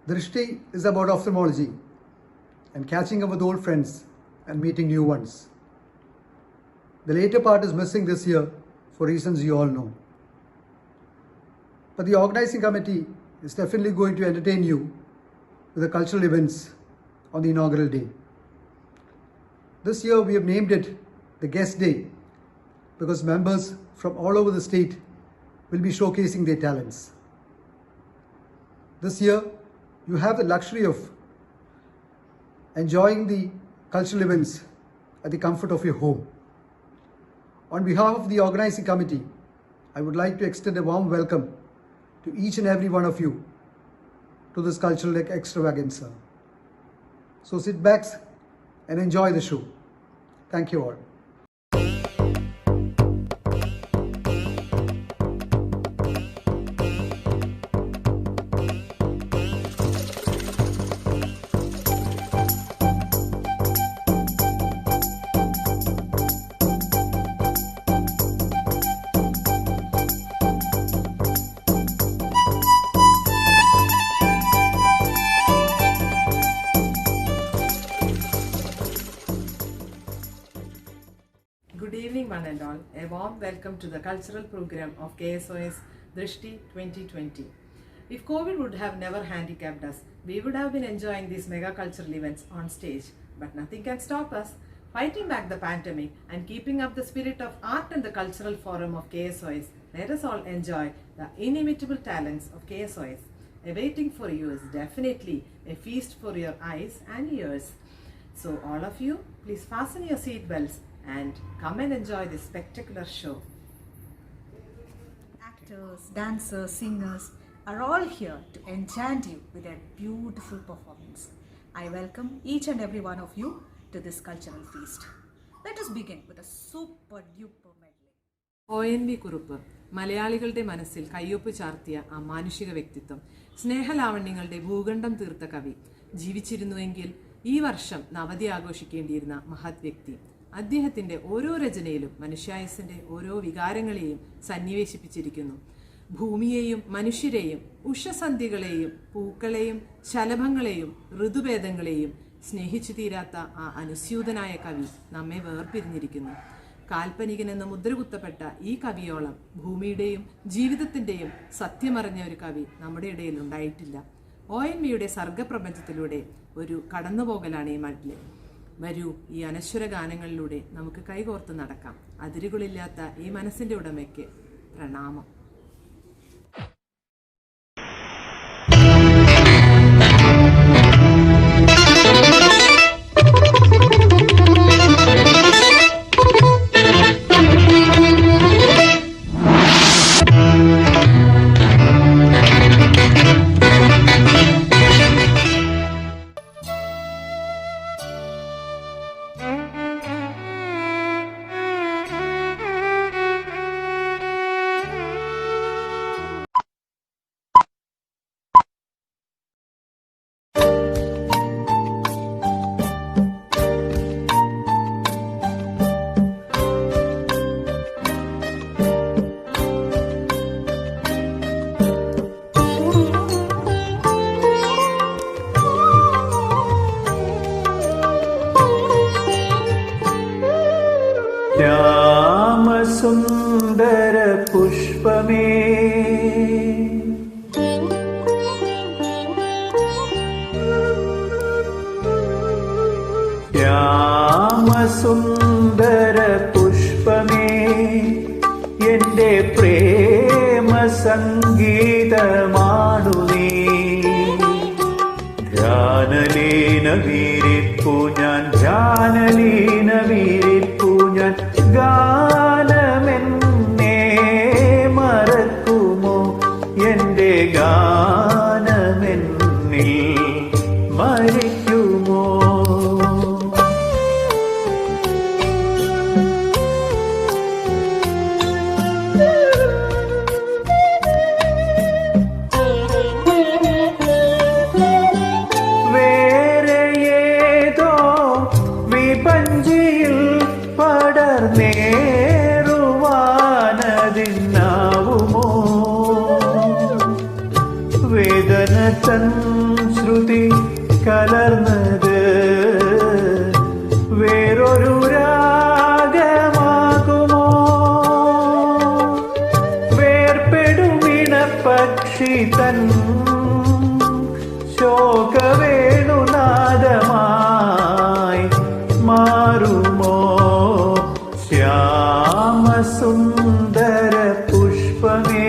Drishti is about ophthalmology and catching up with old friends and meeting new ones. The later part is missing this year for reasons you all know. But the organizing committee is definitely going to entertain you with the cultural events on the inaugural day. This year we have named it the Guest Day because members from all over the state will be showcasing their talents. This year you have the luxury of enjoying the cultural events at the comfort of your home. On behalf of the organizing committee, I would like to extend a warm welcome to each and every one of you to this cultural extravaganza. So sit back and enjoy the show. Thank you all. Good evening, one and all. A warm welcome to the cultural program of KSOS Drishti 2020. If COVID would have never handicapped us, we would have been enjoying these mega cultural events on stage. But nothing can stop us. Fighting back the pandemic and keeping up the spirit of art and the cultural forum of KSOS, let us all enjoy the inimitable talents of KSOS. Awaiting for you is definitely a feast for your eyes and ears. So all of you, please fasten your seat belts and come and enjoy this spectacular show. Actors, dancers, singers are all here to enchant you with their beautiful performance. I welcome each and every one of you to this cultural feast. Let us begin with a super duper medley. ONV Kurup മലയാളികളുടെ മനസ്സിൽ കയ്യൊപ്പ് ചാർത്തിയ ആ മാനുഷിക വ്യക്തിത്വം, സ്നേഹലാവണ്യങ്ങളുടെ ഭൂഖണ്ഡം തീർത്ത കവി, ജീവിച്ചിരുന്നുവെങ്കിൽ ഈ വർഷം നവതി ആഘോഷിക്കേണ്ടിയിരുന്ന മഹത് വ്യക്തി. അദ്ദേഹത്തിൻ്റെ ഓരോ രചനയിലും മനുഷ്യായുസിൻ്റെ ഓരോ വികാരങ്ങളെയും സന്നിവേശിപ്പിച്ചിരിക്കുന്നു. ഭൂമിയെയും മനുഷ്യരെയും ഉഷസന്ധ്യകളെയും പൂക്കളെയും ശലഭങ്ങളെയും ഋതുഭേദങ്ങളെയും സ്നേഹിച്ചു തീരാത്ത ആ അനുസ്യൂതനായ കവി നമ്മെ വേർപിരിഞ്ഞിരിക്കുന്നു. കാൽപ്പനികനെന്ന് മുദ്രകുത്തപ്പെട്ട ഈ കവിയോളം ഭൂമിയുടെയും ജീവിതത്തിൻ്റെയും സത്യമറിഞ്ഞ ഒരു കവി നമ്മുടെ ഇടയിൽ ഉണ്ടായിട്ടില്ല. ONVയുടെ സർഗപ്രപഞ്ചത്തിലൂടെ ഒരു കടന്നുപോകലാണ് ഈ മഡ്ലെ. വരൂ, ഈ അനശ്വര ഗാനങ്ങളിലൂടെ നമുക്ക് കൈകോർത്ത് നടക്കാം. അതിരുകളില്ലാത്ത ഈ മനസ്സിൻ്റെ ഉടമയ്ക്ക് പ്രണാമം. ശ്യാമസുന്ദര പുഷ്പമേ, ശ്യാമസുന്ദര പുഷ്പമേ, എന്റെ പ്രേമ സംഗീതമാണു നീ. ധ്യാനലീന വീരിപ്പു ഞാൻ, ധ്യാനലീന വീരിപ്പു ഞാൻ, ഗാനമെന്നെ മറക്കുമോ, എന്റെ ഗാനമെന്നിൽ മരിക്കുമോ. വേറെ ഏതോ വിപഞ്ചിയിൽ പടർന്നേറുവാനതിന്നാവുമോ, വേദന തൻ ശ്രുതി കലർന്നത് വേറൊരു രാഗമാകുമോ? വേർപ്പെടുമിണപ്പക്ഷി തൻ ശോകവേണുനാദമായി മാറുമോ? ശ്യാമസുന്ദര പുഷ്പമേ.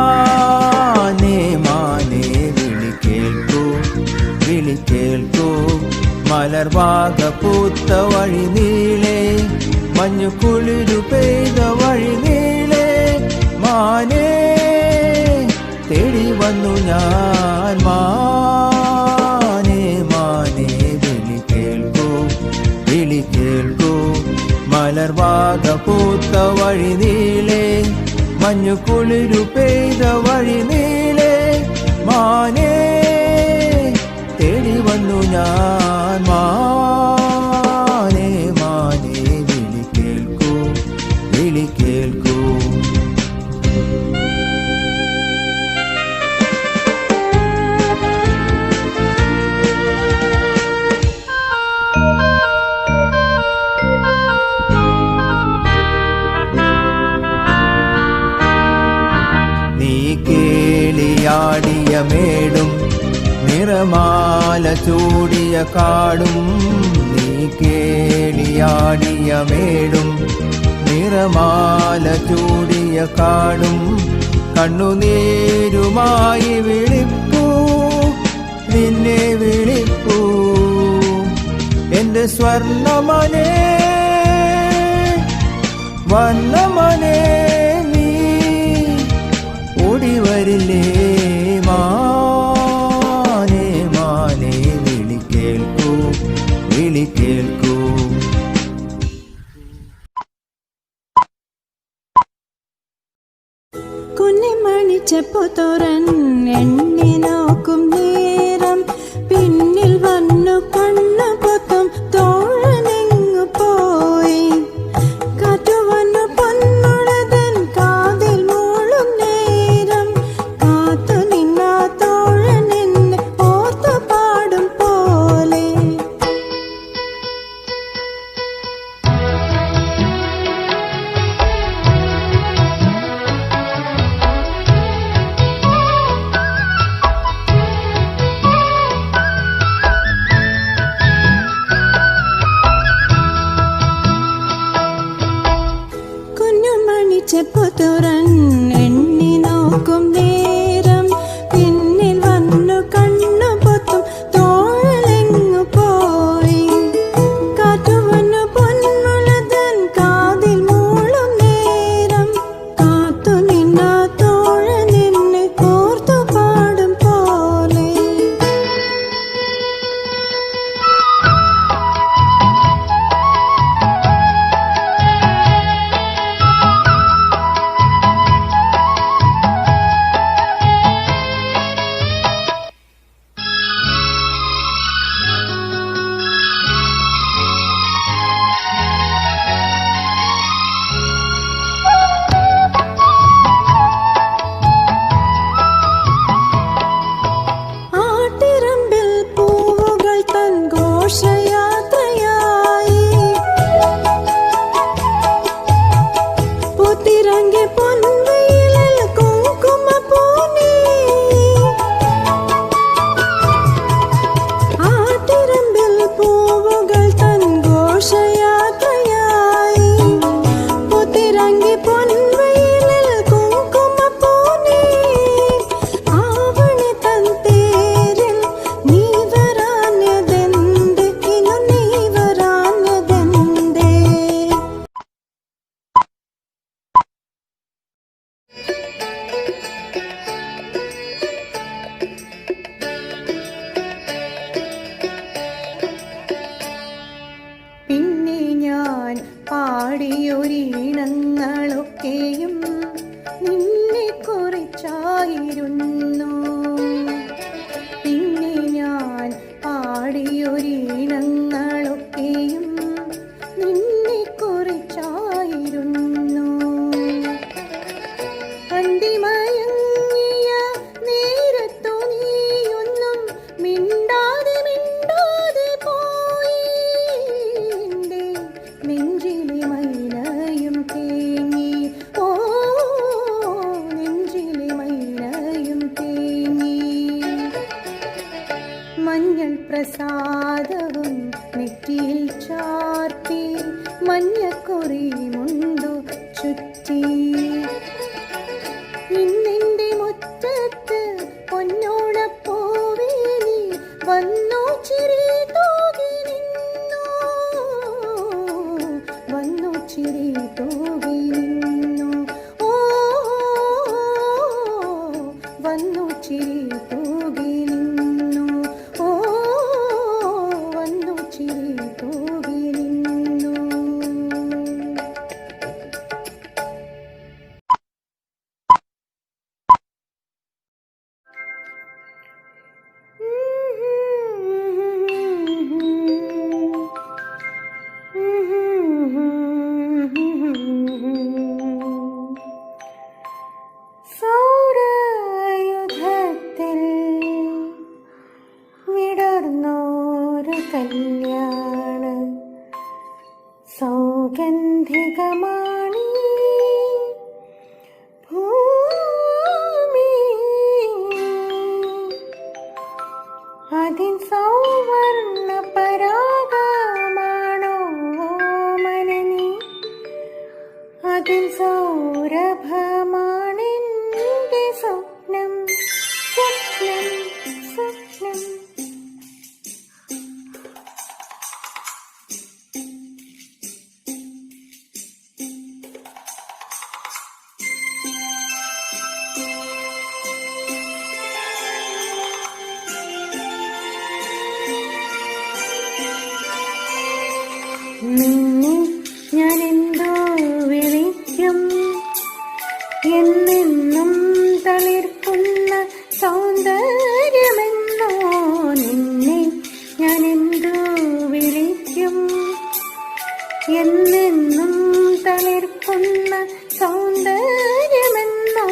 മാനേ മാനേ വിളി കേൾക്കൂ മലർവാക പൂത്ത വഴി നീളെ മഞ്ഞു കുളിരു പെയ്ത വഴി നീളെ മാനേ തേടി വന്നു ഞാൻ മാനേ മാനേ വിളി കേൾക്കൂ മലർവാക പൂത്ത വഴി നീളെ മഞ്ഞു കുളിരു പെയ്ത വഴി നീളെ മാനേ തേടി വന്നു ഞാൻ മാനേ മാനേ വിളി കേൾക്കൂ നിറമാല ചൂടിയ കാടും നീ കേളിയാടിയ മേടും. നിറമാല ചൂടിയ കാടും കണ്ണുനീരുമായി വിളിപ്പൂ നിന്നെ വിളിപ്പൂ എൻ്റെ സ്വർണ്ണമനേ വർണ്ണമനേ നീ ഓടിവരില്ലേ മാനേ മാനേ വിളി കേൾക്കൂ വിളി കേൾക്കൂ. കുഞ്ഞിമണിച്ചപ്പു തുറൻ എണ്ണി നോക്കും നേരം പിന്നിൽ വന്നു കണ്ണു പൊത്തും തോഴനെങ്ങു പോയി. കാറ്റു വന്നു പൊന്നുളതൻ കാതിൽ മൂളും നേരം കാത്തു നിന്നാ തോഴനെന്നെ ഓർത്തു പാടും പോലെ. കുഞ്ഞുമണിച്ചപ്പു തുറൻ എണ്ണി നോക്കും നേരം പിന്നിൽ വന്നു കണ്ണു പൊത്തും തോഴലെങ്ങു പോയി. കാറ്റു വന്നു പൊന്മുളതൻ കാതിൽ മൂളും നേരം കാത്തു നിന്ന തോഴനെന്നെ ഓർത്തു പാടും പോലെ. ആട്ടിറമ്പിൽ പൂവുകൾ തൻ ഘോഷയാത്രയായി പൂത്തിറങ്ങി പൊൻവെയിലിൽ കുങ്കുമപ്പൂനീ. ആട്ടിറമ്പിൽ പൂവുകൾ തൻ ഘോഷയാത്രയായി പൂത്തിറങ്ങി പൊൻവെയിലിൽ കുങ്കുമപ്പൂനീ. ആവണി തൻ തേരിൽ നീ വരാഞ്ഞതെന്ത് ഇന്നു നീ വരാഞ്ഞതെന്തേ. പിന്നെ ഞാൻ പാടിയൊരീണങ്ങളൊക്കെയും നിന്നെ കുറിച്ചായിരുന്നു. പിന്നെ ഞാൻ പാടിയൊരീണങ്ങളൊക്കെയും നിന്നെ കുറിച്ചായിരുന്നു. അന്തിമയങ്ങിയ നേരത്തു നീയൊന്നും മിണ്ടാതെ പോയി. എൻ്റെ നെഞ്ചിലെ മൈനയും തേങ്ങി. ഓ നെഞ്ചിലെ മൈനയും തേങ്ങി. മഞ്ഞൾ പ്രസാദവും നെറ്റിയിൽ ചാർത്തി മഞ്ഞക്കുറി മുണ്ടു ചുറ്റി. ഇന്നെന്റെ മുറ്റത്ത് പൊന്നോണപ്പൂവേ നീ വന്നു ചിരി തൂകി നിന്നു. വന്നു ചിരി തൂകി നിന്നു. ഓ വന്നു ചിരി തൂകി നിന്നു. ഓ വന്നു ചിരി തൂകി നിന്നു. സൗരയുധത്തിൽ വിടർന്നോരു കല്യാണ സൗഗന്ധികമാണീ ഭൂമി. അതിൻ സൗവർണ്ണ പരാഗമാണോ മനനി, അതിൻ സൗരഭമാണെന്റെ സ്വപ്നം സ്വപ്നം സ്വപ്നം. നിന്നെ ഞാൻ എന്തോ വിളിക്കും, എന്നെന്നും തളിർക്കുന്ന സൗന്ദര്യമെന്നോ. നിന്നെ ഞാൻ എന്തോ വിളിക്കും, എന്നെന്നും തളിർക്കുന്ന സൗന്ദര്യമെന്നോ.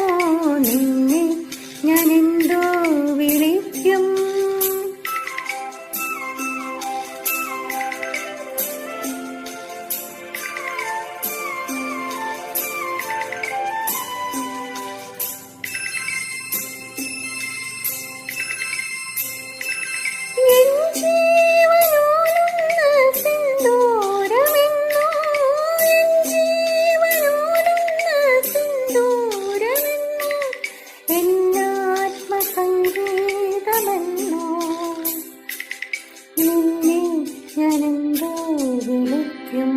നിന്നെ ഞാൻ എന്തോ വിളിക്കും. എന്നാത്മസംഗീതമെന്നോ നിന്നെ ഞാനെന്തോ വിളിക്കും.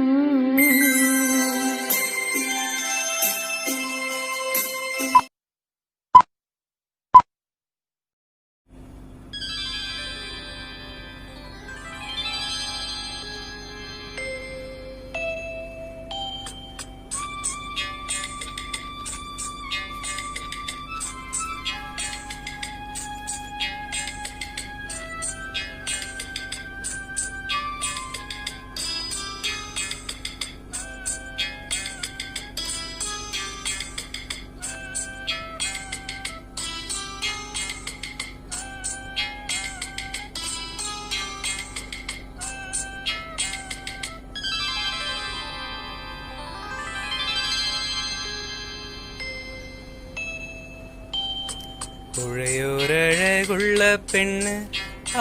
പുഴയോരഴകുള്ള പെണ്ണ്,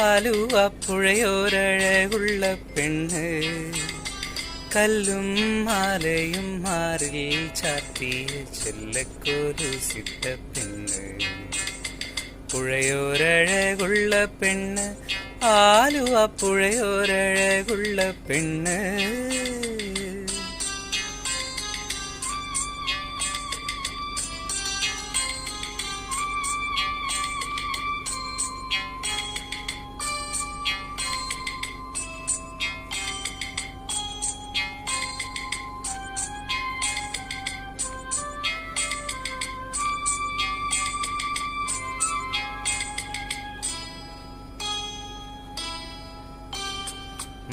ആലുവ പുഴയോരഴകുള്ള പെണ്ണ്, കല്ലും മാലയും മാറിൽ ചാർത്തിയ ചെല്ലക്കൊലുസിട്ട പെണ്ണ്. പുഴയോരഴകുള്ള പെണ്ണ്, ആലുവ പുഴയോരഴകുള്ള പെണ്ണ്.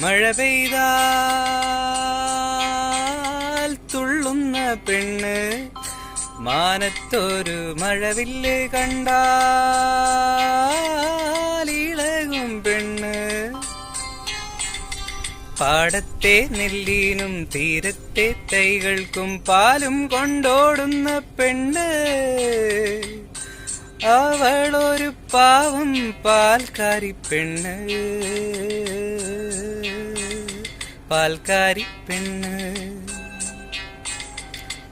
മഴ പെയ്താൽ തുള്ളുന്ന പെണ്ണ്, മാനത്തൊരു മഴവില്ല് കണ്ടാൽ ഇളകും പെണ്ണ്. പാടത്തെ നെല്ലിനും തീരത്തെ തൈകൾക്കും പാലും കൊണ്ടോടുന്ന പെണ്ണ്. അവളൊരു പാവം പാൽക്കാരി പെണ്ണ്, പാൽക്കാരി പെണ്ണ്.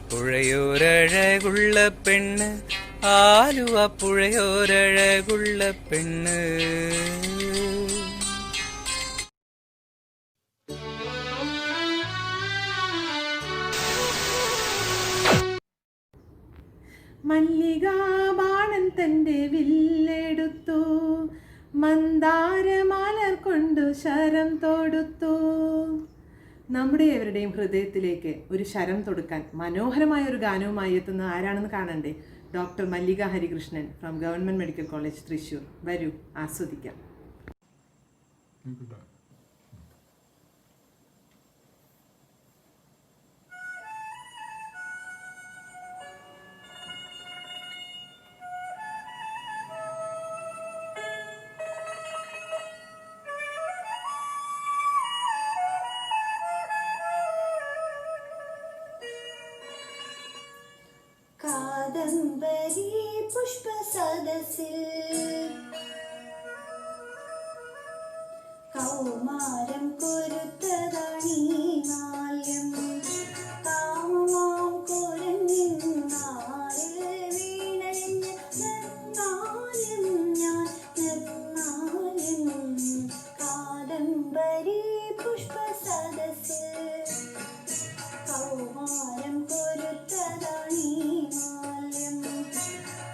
പുഴയോരഴകുള്ള പെണ്ണ്, ആലുവ പുഴയോരഴകുള്ള പെണ്ണ്. മല്ലികാബാണൻ തൻ്റെ വില്ലെടുത്തു, മന്ദാരമലർ കൊണ്ടു ശരം തൊടുത്തു. നമ്മുടെ എവരുടെയും ഹൃദയത്തിലേക്ക് ഒരു ശരം തൊടുക്കാൻ മനോഹരമായ ഒരു ഗാനവുമായി എത്തുന്ന ആരാണെന്ന് കാണണ്ടേ? Doctor Mallika Harikrishnan from government medical college Thrissur. വരൂ, ആസ്വദിക്കാം. കാദംബരി പുഷ്പസദസ്സിൽ കൗമാരം കൊരുത്തതാണീ മാല്യം കാമമാം കുരങ്ങിന്നാരിൽ വീണഴിഞ്ഞ് നിർന്നാലും ഞാൻ നിർന്നാലും കാദംബരി പുഷ്പസദസ്സിൽ കൗമാരം കൊരുത്തതാണീ മാല്യം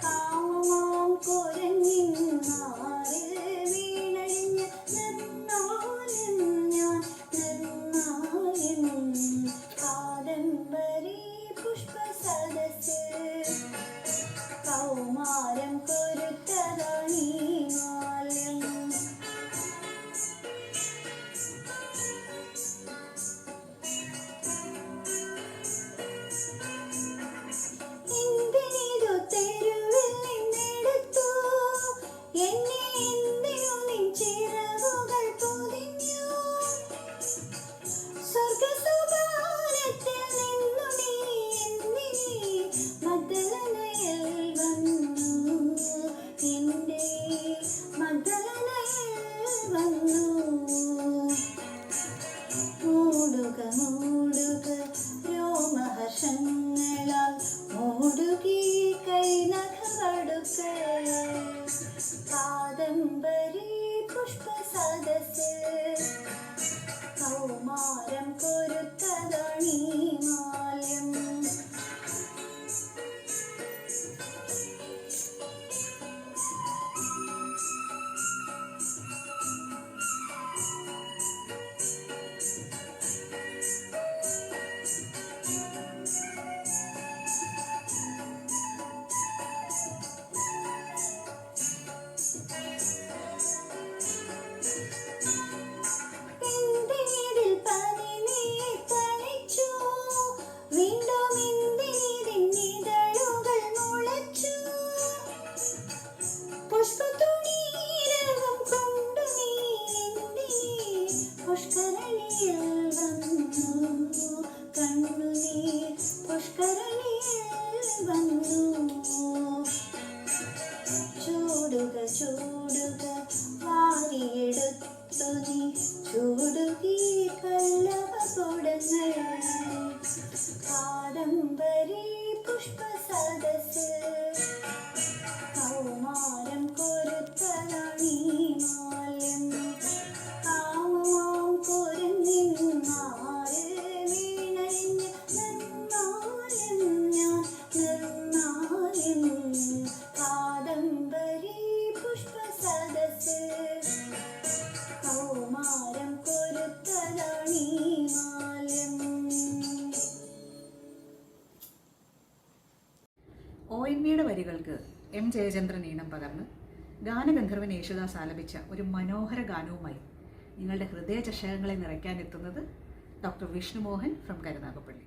കാമമാം കുരങ്ങിന്നാരിൽ വീണഴിഞ്ഞ് നിർന്നാലും ഞാൻ നിർന്നാലും കാദംബരി പുഷ്പസദസ്സിൽ കൗമാരം കൊരുത്തതാണീ മാല്യം എന്തിനിതു തെരുവിൽ നിന്നെടുത്തു എന്നെ എന്തിനു നിൻ ചിറകുകൾ പൊതിഞ്ഞു സ്വർഗസോപാനത്തിൽ നിന്നു നീ എന്തിനീ മഗ്ദലനയിൽ വന്നു എൻ്റെ മഗ്ദലനയിൽ വന്നു മൂടുക മൂടുക രോമഹർഷങ്ങളാൽ മൂടുകി കൈനഖമടുക്ക കാദംബരി പുഷ്പസദസ്സിൽ കൗമാരം കൊരുത്തതാണീ മാല്യം എന്തിനിതിൽ പനി നീ തളിച്ചു വീണ്ടും എന്തിനിതിൻ ഇതളുകൾ മുളച്ചു പുഷ്പത്തുണീരകം കൊണ്ടു നീ എന്തിനീ പുഷ്കരണിയിൽ വന്നു കണ്ണുനീർ പുഷ്കരണിയിൽ വന്നു ചൂടുക ചൂടുക വാരിയെടുത്തു നീ ചൂടുകീ പല്ലവ കുടങ്ങൾ കാദംബരി പുഷ്പസദസ്സിൽ കൗമാരം കൊരുത്തതാണീ മാല്യം കാമമാം കുരങ്ങിന്നാരിൽ വീണഴിഞ്ഞ് നിർന്നാലും ഞാൻ നിർന്നാലും കാദംബരി പുഷ്പസദസ്സിൽ കൗമാരം കൊരുത്തതാണീ മാല്യം. ONV വരികൾക്ക് M. ജയചന്ദ്രൻ ഈണം പകർന്ന് ഗാനഗന്ധർവൻ യേശുദാസ് ആലപിച്ച ഒരു മനോഹര ഗാനവുമായി നിങ്ങളുടെ ഹൃദയ ചഷകങ്ങളെ നിറയ്ക്കാനെത്തുന്നത് ഡോക്ടർ വിഷ്ണുമോഹൻ ഫ്രം കരുനാഗപ്പള്ളി.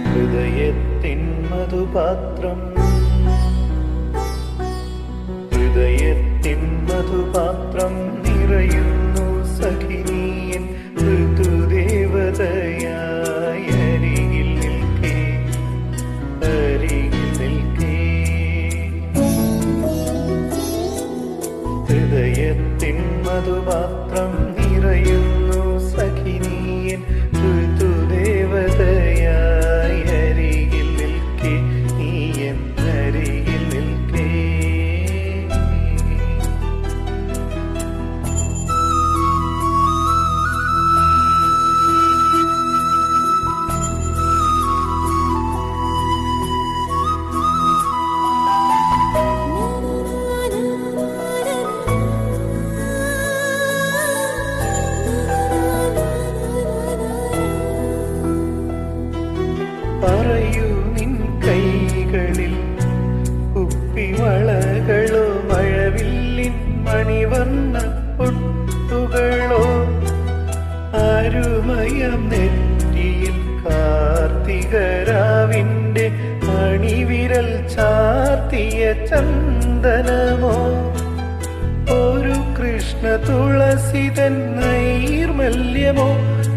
ഹൃദയത്തിൻ മധുപാത്രം ഹൃദയത്തിൻ മധുപാത്രം നിറയുന്നു സഖിനിയൻ ഋതുദേവതയായി അരികിൽ നിൽക്കേ അരികിൽ നിൽക്കേ ഹൃദയത്തിൻ മധുപാത്രം നിറയുന്നു സഖിനിയൻ ഋതുദേവതയായി അരികിൽ നിൽക്കേ നീ എന്നരികിൽ നിൽക്കേ Na na na na na na na ചന്ദനമോ ഒരു കൃഷ്ണ തുളസിതൻ നൈർമല്യമോ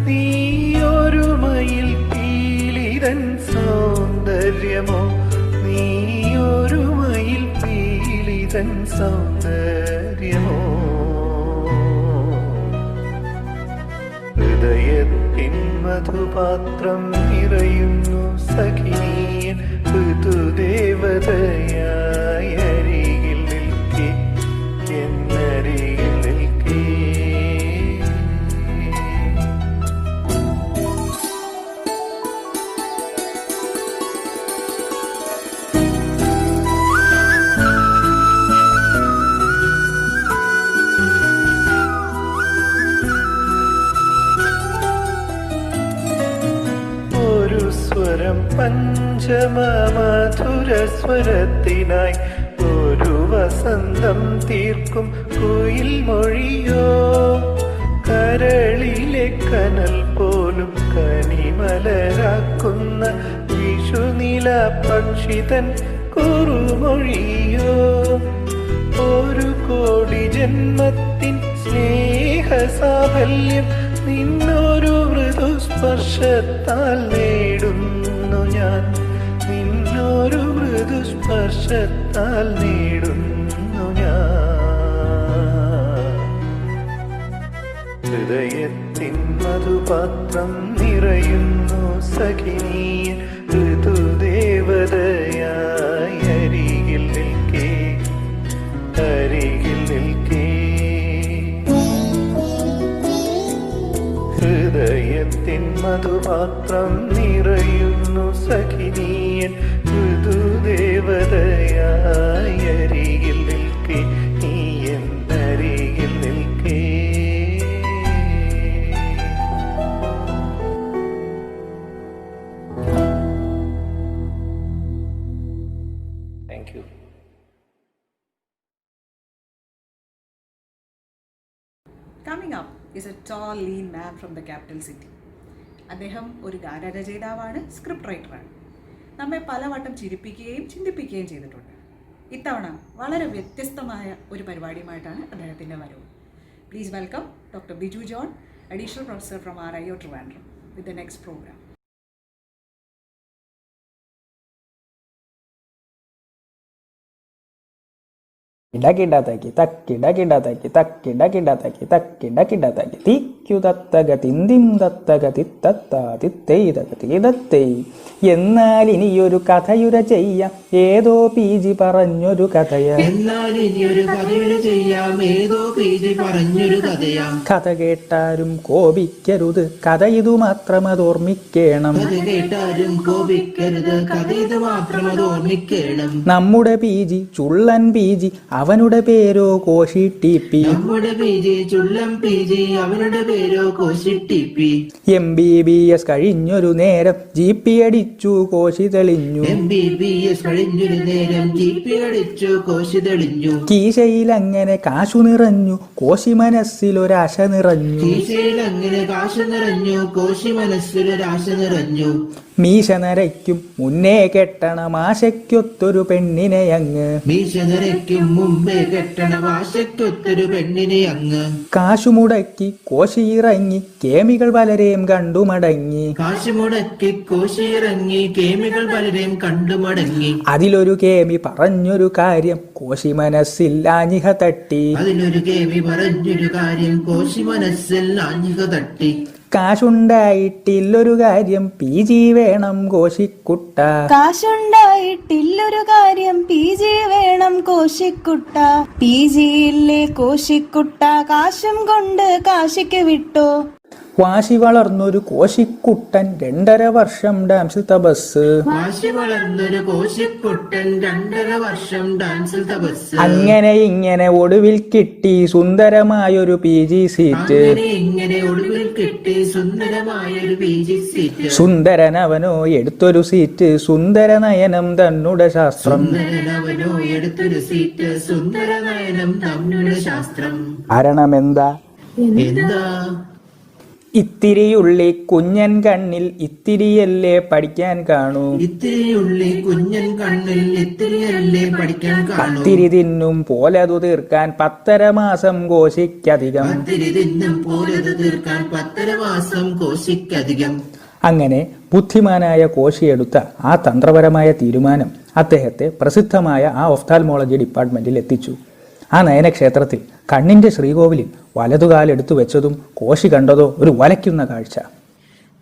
നീയൊരു മയിൽ പീലിതൻ സൗന്ദര്യമോ നീയൊരു മയിൽ പീലിതൻ സൗന്ദര്യമോ ഹൃദയത്തിൻ മധുപാത്രം നിറയുന്നു സഖിനിയൻ ഋതുദേവതയായി അരികിൽ നിൽക്കേ എന്നരികിൽ നിൽക്കേ. ഒരു സ്വരം പഞ്ചമധുര സ്വരത്തിനായി ഒരു വസന്തം തീർക്കും കുയിൽ മൊഴിയോ കരളിലെ കനൽ പോലും കനിമലരാക്കുന്ന വിഷുനില പക്ഷിതൻ കുറുമൊഴിയോ ഒരു കോടി ജന്മത്തിൻ സ്നേഹസാഫല്യം നിന്നൊരു മൃദുസ്പർശത്താൽ നേടുന്നു ഞാൻ നിന്നൊരു മൃദുസ്പർശത്താൽ നേടുന്നു ഞാൻ. ഹൃദയത്തിൻ മധുപാത്രം നിറയുന്നു സഖിനിയൻ ഋതുദേവതയായി അരികിൽ നിൽക്കേ അരികിൽ നിൽക്കേ. ഹൃദയത്തിൻ മധുപാത്രം നിറയുന്നു സഖിനിയൻ ഋതുദേവതയായി അരികിൽ നിൽക്കേ നീ എന്നരികിൽ നിൽക്കേ. Thank you. Coming up is a tall, lean man from the capital city. അദ്ദേഹം ഒരു ഗാനരചയിതാവാണ്, സ്ക്രിപ്റ്റ് റൈറ്ററാണ്. നമ്മെ പലവട്ടം ചിരിപ്പിക്കുകയും ചിന്തിപ്പിക്കുകയും ചെയ്തിട്ടുണ്ട്. ഇത്തവണ വളരെ വ്യത്യസ്തമായ ഒരു പരിപാടിയുമായിട്ടാണ് അദ്ദേഹത്തിൻ്റെ വരവ്. Please welcome doctor Biju John, additional professor from RIO Trivandrum, with the next programme. കിടകിടതകി തക്കിടകിടതകി തക്കിടകിടതകി തക്കിടകിടതകി തിക്കുതത്തക തിന്തിം തത്തക തിത്തത്താ തിത്തൈതക തീതത്തൈ. എന്നാൽ ഇനിയൊരു കഥയുര ചെയ്യാം ഏതോ PG പറഞ്ഞൊരു കഥയാ. കഥ കേട്ടാരും കോപിക്കരുത്, കഥ ഇതു മാത്രം അതോർമ്മിക്കണം. നമ്മുടെ PG ചുള്ളൻ PG, അവനുടെ പേരോ കോശി TP. MBBS കഴിഞ്ഞൊരു നേരം GP അടിച്ചു കോശി തെളിഞ്ഞു. കീശയിൽ അങ്ങനെ കാശു നിറഞ്ഞു, കോശി മനസ്സിലൊരാശ നിറഞ്ഞു. മീശ നരയ്ക്കും മുന്നേ കെട്ടണം ആശയ്ക്കൊത്തൊരു പെണ്ണിനെ അങ്ങ്. കാശുമുടക്കി കോശി ഇറങ്ങി കേമികൾ പലരെയും കണ്ടുമടങ്ങി. അതിലൊരു കേമി പറഞ്ഞൊരു കാര്യം കോശി മനസ്സിൽ ആഞ്ഞിഹ തട്ടി. കാശുണ്ടായിട്ടില്ലൊരു കാര്യം PG വേണം കോശിക്കുട്ട. കാശുണ്ടായിട്ടില്ലൊരു കാര്യം PG വേണം കോശിക്കുട്ട. PG ഇല്ലേ കോശിക്കുട്ട, കാശും കൊണ്ട് കാശിക്ക് വിട്ടോ. വാശി വളർന്നൊരു കോശിക്കുട്ടൻ 2.5 വർഷം ഡാൻസിൽ തപസ്. അങ്ങനെ ഇങ്ങനെ ഒടുവിൽ കിട്ടി സുന്ദരമായൊരു PG സീറ്റ്. സുന്ദരനവനോ എടുത്തൊരു സീറ്റ്, സുന്ദര നയനം തന്നുടെ ശാസ്ത്രം. കാരണമെന്താ? ഇത്തിരിയുള്ളി കുഞ്ഞൻ കണ്ണിൽ ഇത്തിരിയല്ലേ പഠിക്കാൻ കാണൂ. ഇത്തിരിയുള്ളി കുഞ്ഞൻ കണ്ണിൽ ഇത്തിരിയല്ലേ പഠിക്കാൻ കാണൂ. പത്തിരി തിന്നും പോലതു തീർക്കാൻ 1.5 മാസം കോശിക്കധികം. പത്തിരി തിന്നും പോലത് തീർക്കാൻ 1.5 മാസം കോശിക്കധികം. അങ്ങനെ ബുദ്ധിമാനായ കോശിയെടുത്ത ആ തന്ത്രപരമായ തീരുമാനം അദ്ദേഹത്തെ പ്രസിദ്ധമായ ആ ഒഫ്താൽമോളജി ഡിപ്പാർട്ട്മെന്റിൽ എത്തിച്ചു. ആ നയനക്ഷേത്രത്തിൽ കണ്ണിന്റെ ശ്രീകോവിലിൽ വലതുകാലെടുത്തു വെച്ചതും കോശി കണ്ടതോ ഒരു വലയ്ക്കുന്ന കാഴ്ച.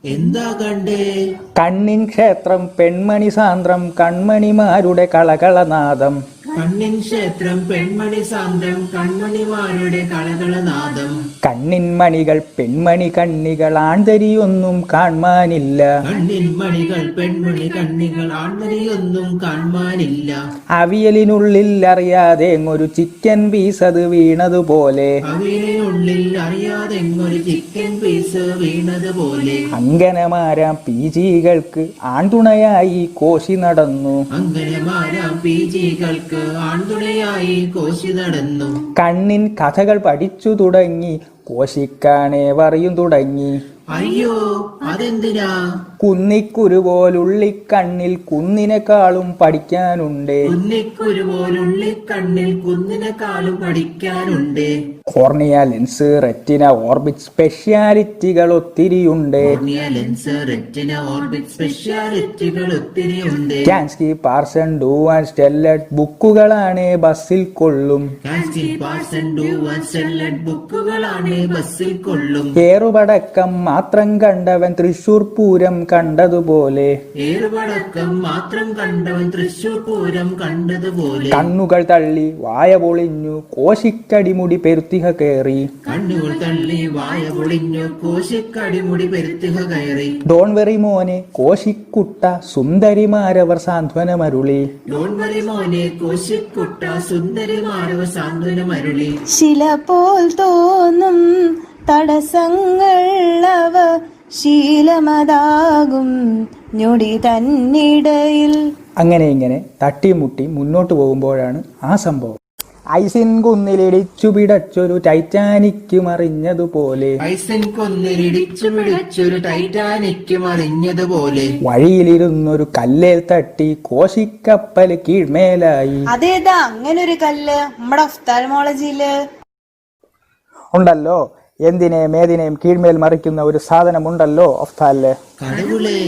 എന്താ കണ്ടേ? കണ്ണിൻ ക്ഷേത്രം പെൺമണി സാന്ദ്രം കൺമണിമാരുടെ കളകളനാദം. കണ്ണിൻ ക്ഷേത്രം പെൺമണി സാന്ദ്രം കൺമണിമാരുടെ കളകളനാദം. കണ്ണിൻ മണികൾ പെൺമണി കണ്ണികൾ ആൺതരിയൊന്നും കാണാനില്ല. കണ്ണിൻ മണികൾ പെൺമണി കണ്ണികൾ ആൺമണിയൊന്നും കാണാനില്ല. അവിയലിനുള്ളിൽ അറിയാതെ ഒരു ചിക്കൻ പീസ് അത് വീണതുപോലെ. അവിയലിനുള്ളിൽ അറിയാതെ ഒരു ചിക്കൻ പീസ് വീണതുപോലെ. അങ്കനമാരാം പീജികൾക്ക് ആൺതുണയായി കോശി നടന്നു. അങ്ങനെ മാരാം പീജികൾക്ക് ആൺതുണയായി കോശി നടന്നു. കണ്ണിൻ കഥകൾ പഠിച്ചു തുടങ്ങി കോശിക്കാണേ പറയും തുടങ്ങി. അയ്യോ അതെന്തിനാ? കുന്നിക്കുരു പോലുള്ളിക്കണ്ണിൽ കുന്നിനെക്കാളും പഠിക്കാനുണ്ട്. കുന്നിക്കുരു പോലുള്ളിക്കണ്ണിൽ കുന്നിനെക്കാളും പഠിക്കാനുണ്ട്. കോർണിയ ലെൻസ് റെറ്റിന ഓർബിറ്റ് സ്പെഷ്യാലിറ്റികൾ ഒത്തിരിയുണ്ട്. കോർണിയ ലെൻസ് റെറ്റിന ഓർബിറ്റ് സ്പെഷ്യാലിറ്റികൾ ഒത്തിരിയുണ്ട്. കാൻസ്കി പാർസൺ ഡൂ ആൻഡ് സ്റ്റെല്ലറ്റ് ബുക്കുകളാണ് ബസ്സിൽ കൊള്ളും. കാൻസ്കി പാർസൺ ഡൂ ആൻഡ് സ്റ്റെല്ലറ്റ് ബുക്കുകളാണ് ബസ്സിൽ കൊള്ളും. ഏറുപടക്കം മാത്രം കണ്ടവൻ തൃശൂർ പൂരം കണ്ടതുപോലെ. ഏറുപടക്കം മാത്രം കണ്ടവൻ തൃശൂർ പൂരം കണ്ടതുപോലെ. കണ്ണുകൾ തള്ളി വായ പൊളിഞ്ഞു കോശിക്കടിമുടി പെരുത്തിക കയറി. കണ്ണുകൾ തള്ളി വായ പൊളിഞ്ഞു കോശിക്കടിമുടി പെരുത്തിക കയറി. ഡോൺ വെറി മോനെ കോശിക്കുട്ട സുന്ദരിമാരവർ സാന്ത്വനമരുളി. ഡോൺ വെറി മോനെ കോശിക്കുട്ട സുന്ദരിമാരവർ സാന്ത്വനമരുളി. ശില പോൽ തോന്നും തടസ്സങ്ങൾ അവ ശീലമതാകും ഞൊടി തന്നിടയിൽ. അങ്ങനെ ഇങ്ങനെ തട്ടിമുട്ടി മുന്നോട്ട് പോകുമ്പോഴാണ് ആ സംഭവം. ഐസിൻ കുന്നിലിടിച്ചു പിടച്ചൊരു ടൈറ്റാനിക് മറിഞ്ഞതുപോലെ. ഐസിൻ കുന്നിലിടിച്ചു പിടിച്ചൊരു ടൈറ്റാനിക് മറിഞ്ഞതുപോലെ. വഴിയിലിരുന്നൊരു കല്ലേൽ തട്ടി കോശിക്കപ്പൽ കീഴ്മേലായി. അതേതാ അങ്ങനൊരു കല്ല് നമ്മുടെ ഒഫ്താൽമോളജിയില് ഉണ്ടല്ലോ. എന്തിനേയും ഏതിനേയും കീഴ്മേൽ മറിക്കുന്ന ഒരു സാധനമുണ്ടല്ലോ ഒഫ്താലില്. കടവുളെ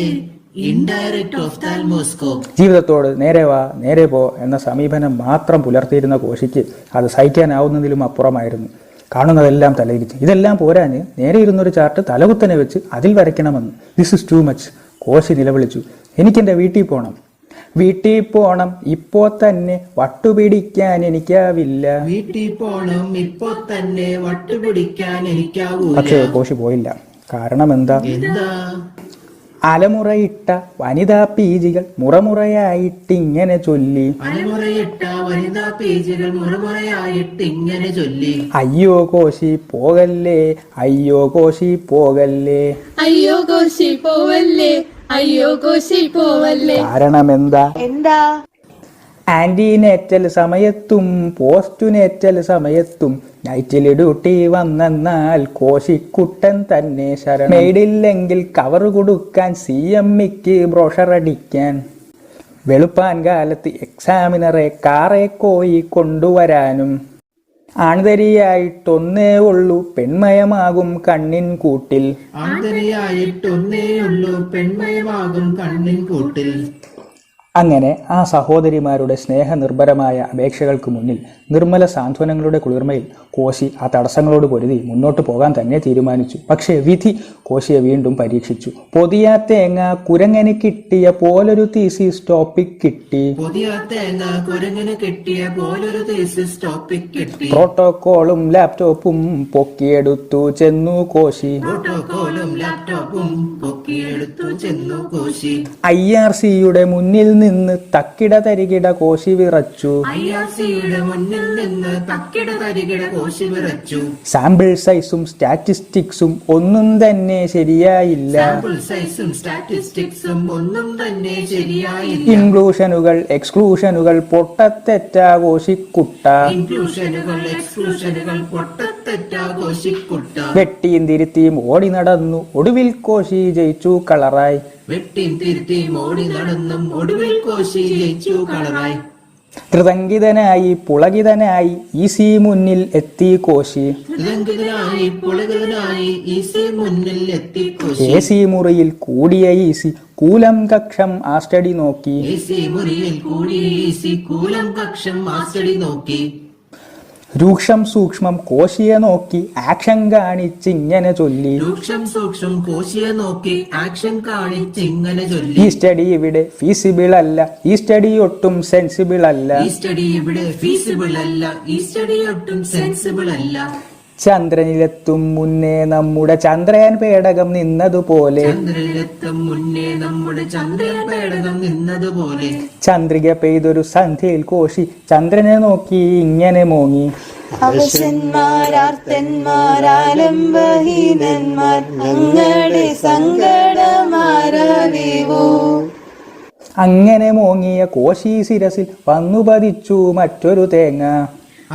ഇൻഡയറക്റ്റ് ഒഫ്താൽമോസ്കോപ്പ്. ജീവിതത്തോട് നേരെ വാ നേരെ പോ എന്ന സമീപനം മാത്രം പുലർത്തിയിരുന്ന കോശിക്ക് അത് സഹിക്കാനാവുന്നതിലും അപ്പുറമായിരുന്നു. കാണുന്നതെല്ലാം തലയിരിച്ച്. ഇതെല്ലാം പോരാഞ്ഞ് നേരെ ഇരുന്നൊരു ചാർട്ട് തലകുത്തനെ വെച്ച് അതിൽ വരയ്ക്കണമെന്ന്. This is too much. Koshy നിലവിളിച്ചു. എനിക്കെന്റെ വീട്ടിൽ പോകണം. വീട്ടിൽ പോണം ഇപ്പോ തന്നെ വട്ടുപിടിക്കാൻ എനിക്കാവില്ല. വീട്ടിൽ പോണം ഇപ്പോ തന്നെ വട്ടുപിടിക്കാൻ എനിക്കാവൂല. പക്ഷേ കോശി പോയില്ല. കാരണം എന്താ? അലമുറയിട്ട വനിതാ പീജികൾ മുറമുറയായിട്ട് ഇങ്ങനെ ചൊല്ലി. അലമുറയിട്ട വനിതാ പേജുകൾ മുറമുറയായിട്ട് ഇങ്ങനെ ചൊല്ലി. അയ്യോ കോശി പോകല്ലേ, അയ്യോ കോശി പോകല്ലേ, അയ്യോ കോശി പോവല്ലേ, അയ്യോ കോശി പോവല്ലേ. കാരണമെന്താ? എന്താ? ആന്റിനേറ്റൽ സമയത്തും പോസ്റ്റുനേറ്റൽ സമയത്തും നൈറ്റിൽ ഡ്യൂട്ടി വന്നാൽ കോശിക്കുട്ടൻ തന്നെ ശരണം. മെയ്ഡില്ലെങ്കിൽ കവർ കൊടുക്കാൻ CMക്ക് ബ്രോഷർ അടിക്കാൻ. വെളുപ്പാൻ കാലത്ത് എക്സാമിനറെ കാറെ കോയി കൊണ്ടുവരാനും. ആൺതരിയായിട്ടൊന്നേ ഉള്ളൂ പെൺമയമാകും കണ്ണിൻ കൂട്ടിൽ. ആന്തരിയായിട്ടൊന്നേ ഉള്ളൂ പെൺമയമാകും കണ്ണിൻ കൂട്ടിൽ. അങ്ങനെ ആ സഹോദരിമാരുടെ സ്നേഹനിർഭരമായ അപേക്ഷകൾക്ക് മുന്നിൽ നിർമ്മല സാന്ത്വനങ്ങളുടെ കുളിർമയിൽ കോശി ആ തടസ്സങ്ങളോട് പൊരുതി മുന്നോട്ട് പോകാൻ തന്നെ തീരുമാനിച്ചു. പക്ഷേ വിധി കോശിയെ വീണ്ടും പരീക്ഷിച്ചു. പൊതിയ തേങ്ങ കുരങ്ങനെ കിട്ടിയ പോലൊരു തീസിസ് ടോപ്പിക് കിട്ടി. പുതിയ തേങ്ങ കുരങ്ങനെ കിട്ടിയ പോലൊരു തീസിസ് ടോപ്പിക് കിട്ടി. പ്രോട്ടോക്കോളും ലാപ്ടോപ്പും പൊക്കിയെടുത്തു ചെന്നു കോശി. പ്രോട്ടോക്കോളും ലാപ്ടോപ്പും പൊക്കിയെടുത്തു ചെന്നു കോശി. IRCയുടെ മുന്നിൽ നിന്ന് തക്കിട തരികിട കോശി വിറച്ചു. IRCയുടെ മുന്നിൽ നിന്ന് തക്കിട തരികിട കോശി വിറച്ചു. സാമ്പിൾ സൈസും സ്റ്റാറ്റിസ്റ്റിക്സും ഒന്നും തന്നെ ശരിയായില്ല. സാമ്പിൾ സൈസും സ്റ്റാറ്റിസ്റ്റിക്സും ഒന്നും തന്നെ ശരിയായില്ല. ഇൻക്ലൂഷനുകൾ എക്സ്ക്ലൂഷനുകൾ പൊട്ടത്തെറ്റാ കോശിക്കുട്ട. ഇൻക്ലൂഷനുകൾ എക്സ്ക്ലൂഷനുകൾ പൊട്ടത്തെ തെറ്റാ കോശിക്കുട്ട. വെട്ടിയും തിരുത്തിയും ഓടി നടന്നു ഒടുവിൽ കോശി ജയിച്ചു കളറായി. വെട്ടിയും തിരുത്തിയും ഓടി നടന്നും ഒടുവിൽ കോശി ജയിച്ചു കളറായി. കൃതങ്കിതനായി പുളകിതനായി ഈസി മുന്നിൽ എത്തി കോശി. ലംഘിതനായി പുളകിതനായി ഈസി മുന്നിൽ എത്തി കോശി. AC മുറിയിൽ കൂടിയ ഈസി കൂലം കക്ഷം ആസ്റ്റഡി നോക്കി. AC മുറിയിൽ കൂടിയ ഈസി കൂലം കക്ഷം ആസ്റ്റഡി നോക്കി. രൂക്ഷം സൂക്ഷ്മം കോശിയെ നോക്കി ആക്ഷൻ കാണിച്ചിങ്ങനെ ചൊല്ലി. രൂക്ഷം സൂക്ഷ്മം കോശിയെ നോക്കി ആക്ഷൻ കാണിച്ചിങ്ങനെ ഈ ചൊല്ലി. സ്റ്റഡി ഇവിടെ ഫീസിബിൾ അല്ല, ഈ സ്റ്റഡി ഒട്ടും സെൻസിബിൾ അല്ല. ഈ സ്റ്റഡി ഇവിടെ ഫീസിബിൾ അല്ല, ഈ സ്റ്റഡി ഒട്ടും സെൻസിബിൾ അല്ല. ചന്ദ്രനിലെത്തും മുന്നേ നമ്മുടെ ചന്ദ്രയാൻ പേടകം നിന്നതുപോലെ. ചന്ദ്രനിലെത്തും മുന്നേ നമ്മുടെ ചന്ദ്രയാൻ പേടകം നിന്നതുപോലെ. ചന്ദ്രിക പെയ്തൊരു സന്ധ്യയിൽ കോശി ചന്ദ്രനെ നോക്കി ഇങ്ങനെ മോങ്ങി. അവശന്മാരാർത്തന്മാരാലംബഹീനന്മാർ അങ്ങടെ സങ്കടമാരറിവോ. അങ്ങനെ മോങ്ങിയ കോശി ശിരസിൽ വന്നു പതിച്ചു മറ്റൊരു തേങ്ങ.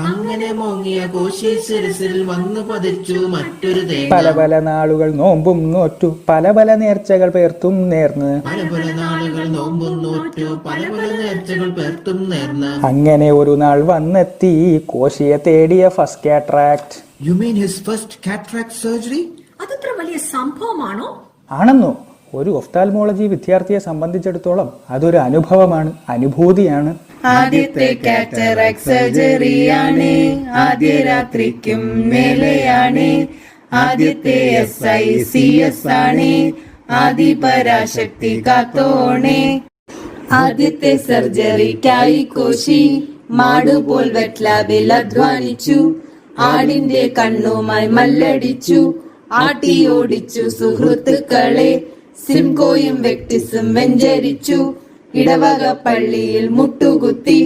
അങ്ങനെ മോങ്ങിയ കോശി ശിരസിൽ വന്നു പതിച്ചു മറ്റൊരു തേങ്ങ. പല പല നാളുകൾ നോമ്പും നോറ്റു പല പല നേർച്ചകൾ പേർത്തും നേർന്ന്. പല പല നാളുകൾ നോമ്പും നോറ്റു പല പല നേർച്ചകൾ പേർത്തും നേർന്ന്. അങ്ങനെ ഒരു നാൾ വന്നെത്തി കോശിയെ തേടിയ first cataract. You mean his first cataract surgery? അതത്ര വലിയ സംഭവമാണോ? ആണെന്നോ? ഒരു ഒഫ്താൽമോളജി വിദ്യാർത്ഥിയെ സംബന്ധിച്ചിടത്തോളം അതൊരു അനുഭവമാണ്, അനുഭൂതിയാണ്. ആദ്യത്തെ കാറ്ററാക്ട് സർജറിയാണ്, ആദ്യ രാത്രിക്കും മേലെയാണ്, ആദ്യത്തെ SICS ആണ്, ആദി പരാശക്തി കാത്തോണേ. ആദ്യത്തെ സർജറിക്കായി കോശി മാടുപോൽ വെറ്റ് ലാബിൽ അധ്വാനിച്ചു. ആടിന്റെ കണ്ണുമായി മല്ലടിച്ചു, ആട്ടി ഓടിച്ചു സുഹൃത്തുക്കളെ. സിംകോയും വെക്ടിസും വെഞ്ചരിച്ചു, ഇടവക പള്ളിയിൽ മുട്ടുകുത്തി.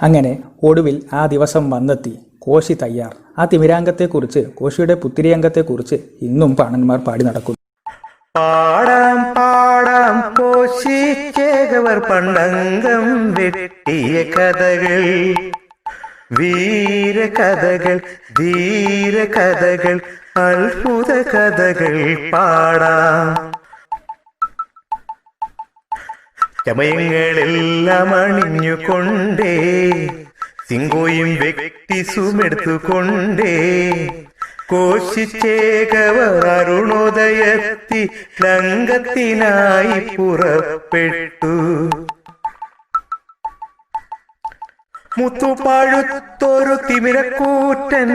അങ്ങനെ ഒടുവിൽ ആ ദിവസം വന്നെത്തി. കോശി തയ്യാർ. ആ തിമിരാംഗത്തെക്കുറിച്ച്, കോശിയുടെ പുത്തിരിയംഗത്തെക്കുറിച്ച് ഇന്നും പാണന്മാർ പാടി നടക്കുന്നു. പാടാം പാടാം കോശിച്ചേകവർ പണ്ടംഗം വെട്ടിയ കഥകൾ, വീരകഥകൾ, ധീരകഥകൾ, അത്ഭുത കഥകൾ പാടാം. ചമയങ്ങളെല്ലാം അണിഞ്ഞുകൊണ്ടേ സിംഗോയും വെക്ടിസുമെടുത്തുകൊണ്ടേ കോശിച്ചേകവർ അരുണോദയത്തി ലംഘത്തിനായി പുറപ്പെട്ടു. മുത്തുപാഴുത്തൊരു തിമിരക്കൂറ്റൻ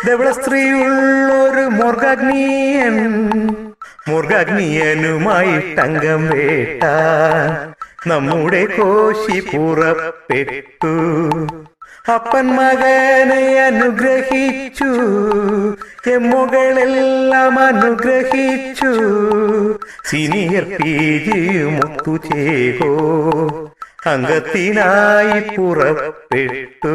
ധവള സ്ത്രീയുള്ളൊരു മുർഗാഗ്നിയൻ, മുർഗാഗ്നിയനുമായി തങ്കം വേട്ട നമ്മുടെ കോശി പുറപ്പെട്ടു. അപ്പൻ മകനെ അനുഗ്രഹിച്ചു, എമ്മുകളെല്ലാം അനുഗ്രഹിച്ചു. സീനിയർ PGയും ഒത്തുചേകോ അംഗത്തിനായി പുറപ്പെട്ടു.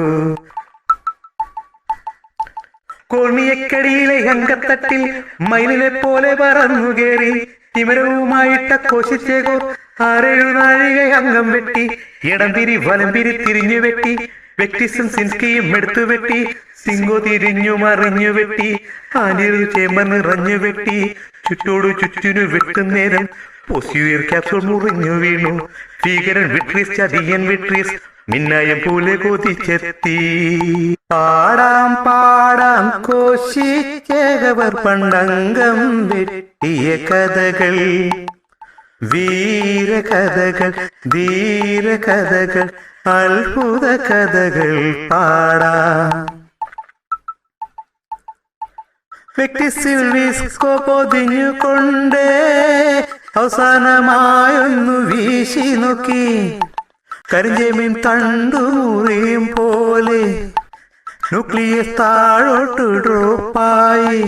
കോർണിയക്കടിയിലെ അങ്കത്തട്ടിൽ മയിലിനെ പോലെ പറന്നു കയറി തിമരവുമായിട്ട കോശിച്ചേകോ 6-7 നാഴിക അംഗം വെട്ടി. ഇടം തിരി വലം തിരി തിരിഞ്ഞു വെട്ടി. വെക്ടിസും സിൻസ്കിയും എടുത്തു വെട്ടി. സിംഗോ തിരിഞ്ഞു മറിഞ്ഞു വെട്ടി. ആനിരു ചേമ്പർ നിറഞ്ഞു വെട്ടി. ചുറ്റോടു ചുറ്റിനു വെട്ടുന്നേരം പോസ്യൂർ ക്യാപ്സൂൾ മുറിഞ്ഞു വീണു. ഭീകരൻ വിട്രീസ്, ചതിയൻ വിട്രീസ്, മിന്നായം പോലെ കൊതിച്ചെത്തി. പാടാം പാടാം കോശിച്ചേകവർ പണ്ടംഗം വെട്ടിയ കഥകൾ, വീരകഥകൾ, ധീരകഥകൾ, അത്ഭുത കഥകൾ പാടാം. വെക്ടിസിൽ വിസ്കോ പൊതിഞ്ഞുകൊണ്ട് അവസാനമായൊന്നു വീശി നോക്കി. കരിഞ്ചേമീൻ തണ്ടു മുറിയും പോലെ ന്യൂക്ലിയസ് താഴോട്ട് ഡ്രോപ്പായി.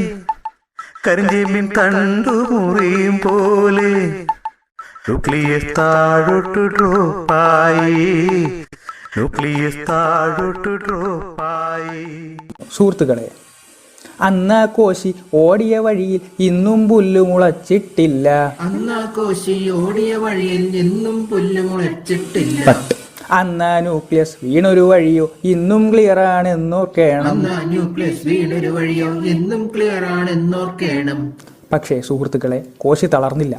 കരിഞ്ചേമീൻ തണ്ടു മുറിയും പോലെ ന്യൂക്ലിയസ് താഴോട്ട് ഡ്രോപ്പായി. ന്യൂക്ലിയസ് താഴോട്ട് ഡ്രോപ്പായി. സുഹൃത്തുക്കളെ, അന്നാ കോശി ഓടിയ വഴിയിൽ ഇന്നും പുല്ല് മുളച്ചിട്ടില്ല. അന്നാ കോശി ഓടിയ വഴിയിൽ ഇന്നും പുല്ല് മുളച്ചിട്ടില്ല. അന്നാ ന്യൂക്ലിയസ് വീണൊരു വഴിയോ ഇന്നും ക്ലിയർ ആണെന്നോർക്കണം. അന്നാ ന്യൂക്ലിയസ് വീണൊരു വഴിയോ ഇന്നും ക്ലിയർ ആണെന്നോർക്കണം. പക്ഷേ സുഹൃത്തുക്കളെ, കോശി തളർന്നില്ല.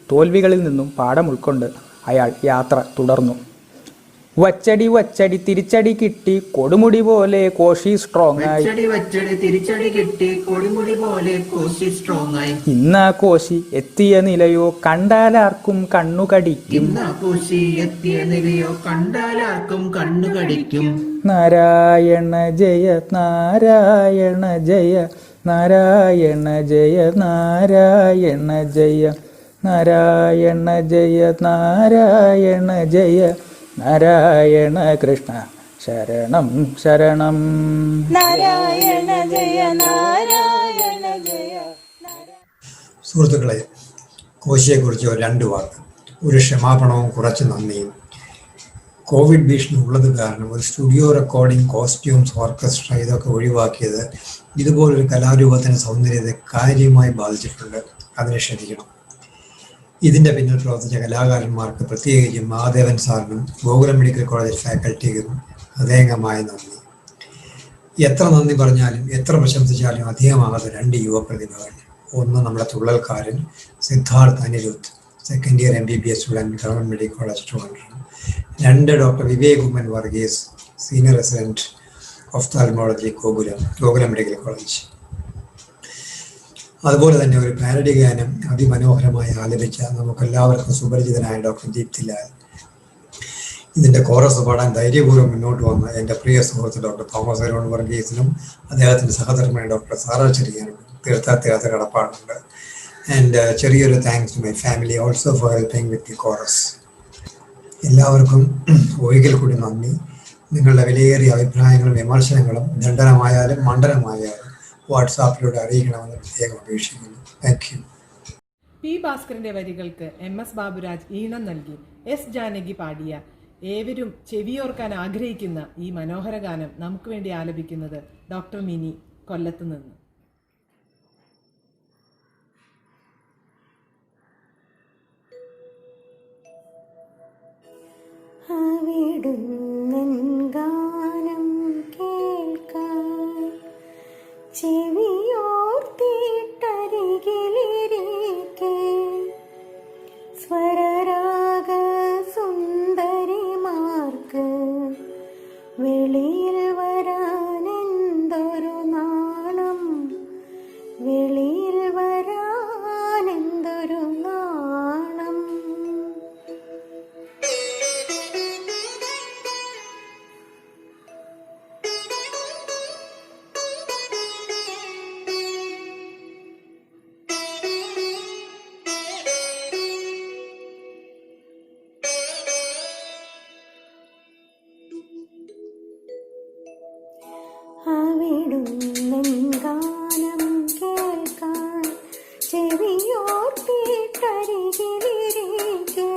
തോൽവികളിൽ നിന്നും പാഠം ഉൾക്കൊണ്ട് അയാൾ യാത്ര തുടർന്നു. വച്ചടി വച്ചടി തിരിച്ചടി കിട്ടി കൊടുമുടി പോലെ കോശി സ്ട്രോങ് ആയി. വച്ചടി തിരിച്ചടി കിട്ടി കൊടുമുടി പോലെ കോശി സ്ട്രോങ് ആയി. ഇന്നാ കോശി എത്തിയ നിലയോ കണ്ടാലാർക്കും കണ്ണുകടിക്കും. ഇന്നാ കോശി എത്തിയ നിലയോ കണ്ടാലാർക്കും കണ്ണുകടിക്കും. നാരായണ ജയ നാരായണ ജയ നാരായണ ജയ നാരായണ ജയ നാരായണ ജയ നാരായണ ജയ നാരായണ കൃഷ്ണ ശരണം ശരണം. നാരായണ ജയ നാരായണ ജയ. സുഹൃത്തുക്കളെ, കോശിയെക്കുറിച്ച് ഒരു 2 വാക്ക്. ഒരു ക്ഷമാപണവും കുറച്ച് നന്ദിയും. കോവിഡ് ഭീഷണി ഉള്ളത് കാരണം ഒരു സ്റ്റുഡിയോ റെക്കോർഡിംഗ്, കോസ്റ്റ്യൂംസ്, ഓർക്കസ്ട്ര ഇതൊക്കെ ഒഴിവാക്കിയത് ഇതുപോലൊരു കലാരൂപത്തിന് സൗന്ദര്യത്തെ കാര്യമായി ബാധിച്ചിട്ടുണ്ട്. അതിനെ ക്ഷമിക്കണം. ഇതിൻ്റെ പിന്നിൽ പ്രവർത്തിച്ച കലാകാരന്മാർക്ക്, പ്രത്യേകിച്ചും മഹാദേവൻ സാറിനും ഗോകുലം മെഡിക്കൽ കോളേജ് ഫാക്കൽറ്റിക്കും ഹൃദയംഗമായ നന്ദി. എത്ര നന്ദി പറഞ്ഞാലും എത്ര പ്രശംസിച്ചാലും അധികമാകാത്ത 2 യുവ പ്രതിഭകൾ. ഒന്ന് നമ്മുടെ തുള്ളൽക്കാരൻ Siddharth Anirudh, second year MBBS student, government medical college Trivandrum. 2 doctor Vivek Oommen Varghese, senior resident ophthalmology, Gokulam medical college. അതുപോലെ തന്നെ ഒരു പാരഡി ഗാനം അതിമനോഹരമായി ആലപിച്ച നമുക്കെല്ലാവർക്കും സുപരിചിതനായ ഡോക്ടർ ദീപ്തി ലാൽ. ഇതിൻ്റെ കോറസ് പാടാൻ ധൈര്യപൂർവ്വം മുന്നോട്ട് വന്ന എൻ്റെ പ്രിയ സുഹൃത്ത് ഡോക്ടർ തോമസ് അരുൺ വർഗീസിനും അദ്ദേഹത്തിൻ്റെ സഹധർമ്മിണി ഡോക്ടർ സാറ ചെറിയാനും തീർത്താത്ത കടപ്പാടുണ്ട്. ആൻഡ് ചെറിയൊരു thanks to my family also for helping with the chorus. എല്ലാവർക്കും ഒരിക്കൽ കൂടി നന്ദി. നിങ്ങളുടെ വിലയേറിയ അഭിപ്രായങ്ങളും വിമർശനങ്ങളും ദണ്ഡനമായാലും മണ്ഡലമായാലും വാട്സാപ്പിലൂടെ അറിയിക്കണമെന്ന് പ്രത്യേകം അപേക്ഷിക്കുന്നു. Thank you. പി ഭാസ്കറിന്റെ വരികൾക്ക് MS ബാബുരാജ് ഈണം നൽകി S ജാനകി പാടിയ ഏവരും ചെവിയോർക്കാൻ ആഗ്രഹിക്കുന്ന ഈ മനോഹര ഗാനം നമുക്ക് വേണ്ടി ആലപിക്കുന്നത് ഡോക്ടർ മിനി, കൊല്ലത്ത് നിന്ന്. ഗാനം കേൾക്കാൻ ചെവിയോർത്തിട്ടരികിലിരിക്കെ സ്വരരാഗ സുന്ദരിമാർക്ക് വെളിയിൽ വരാനെന്തൊരു നാണം, വെളിയിൽ വരാനെന്തൊരു നാണം. ഗാനം കേൾക്കാൻ ചെവിയോർത്തിട്ടരികിലിരിക്കെ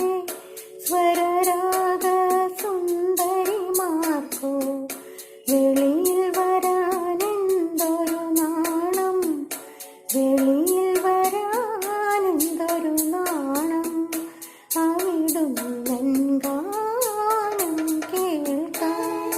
സ്വരരാഗ സുന്ദരിമാർക്കു വെളിയിൽ വരാനെന്തൊരു നാണം, വെളിയിൽ വരാനെന്തൊരു നാണം. അവിടുന്നൻ ഗാനം കേൾക്കാൻ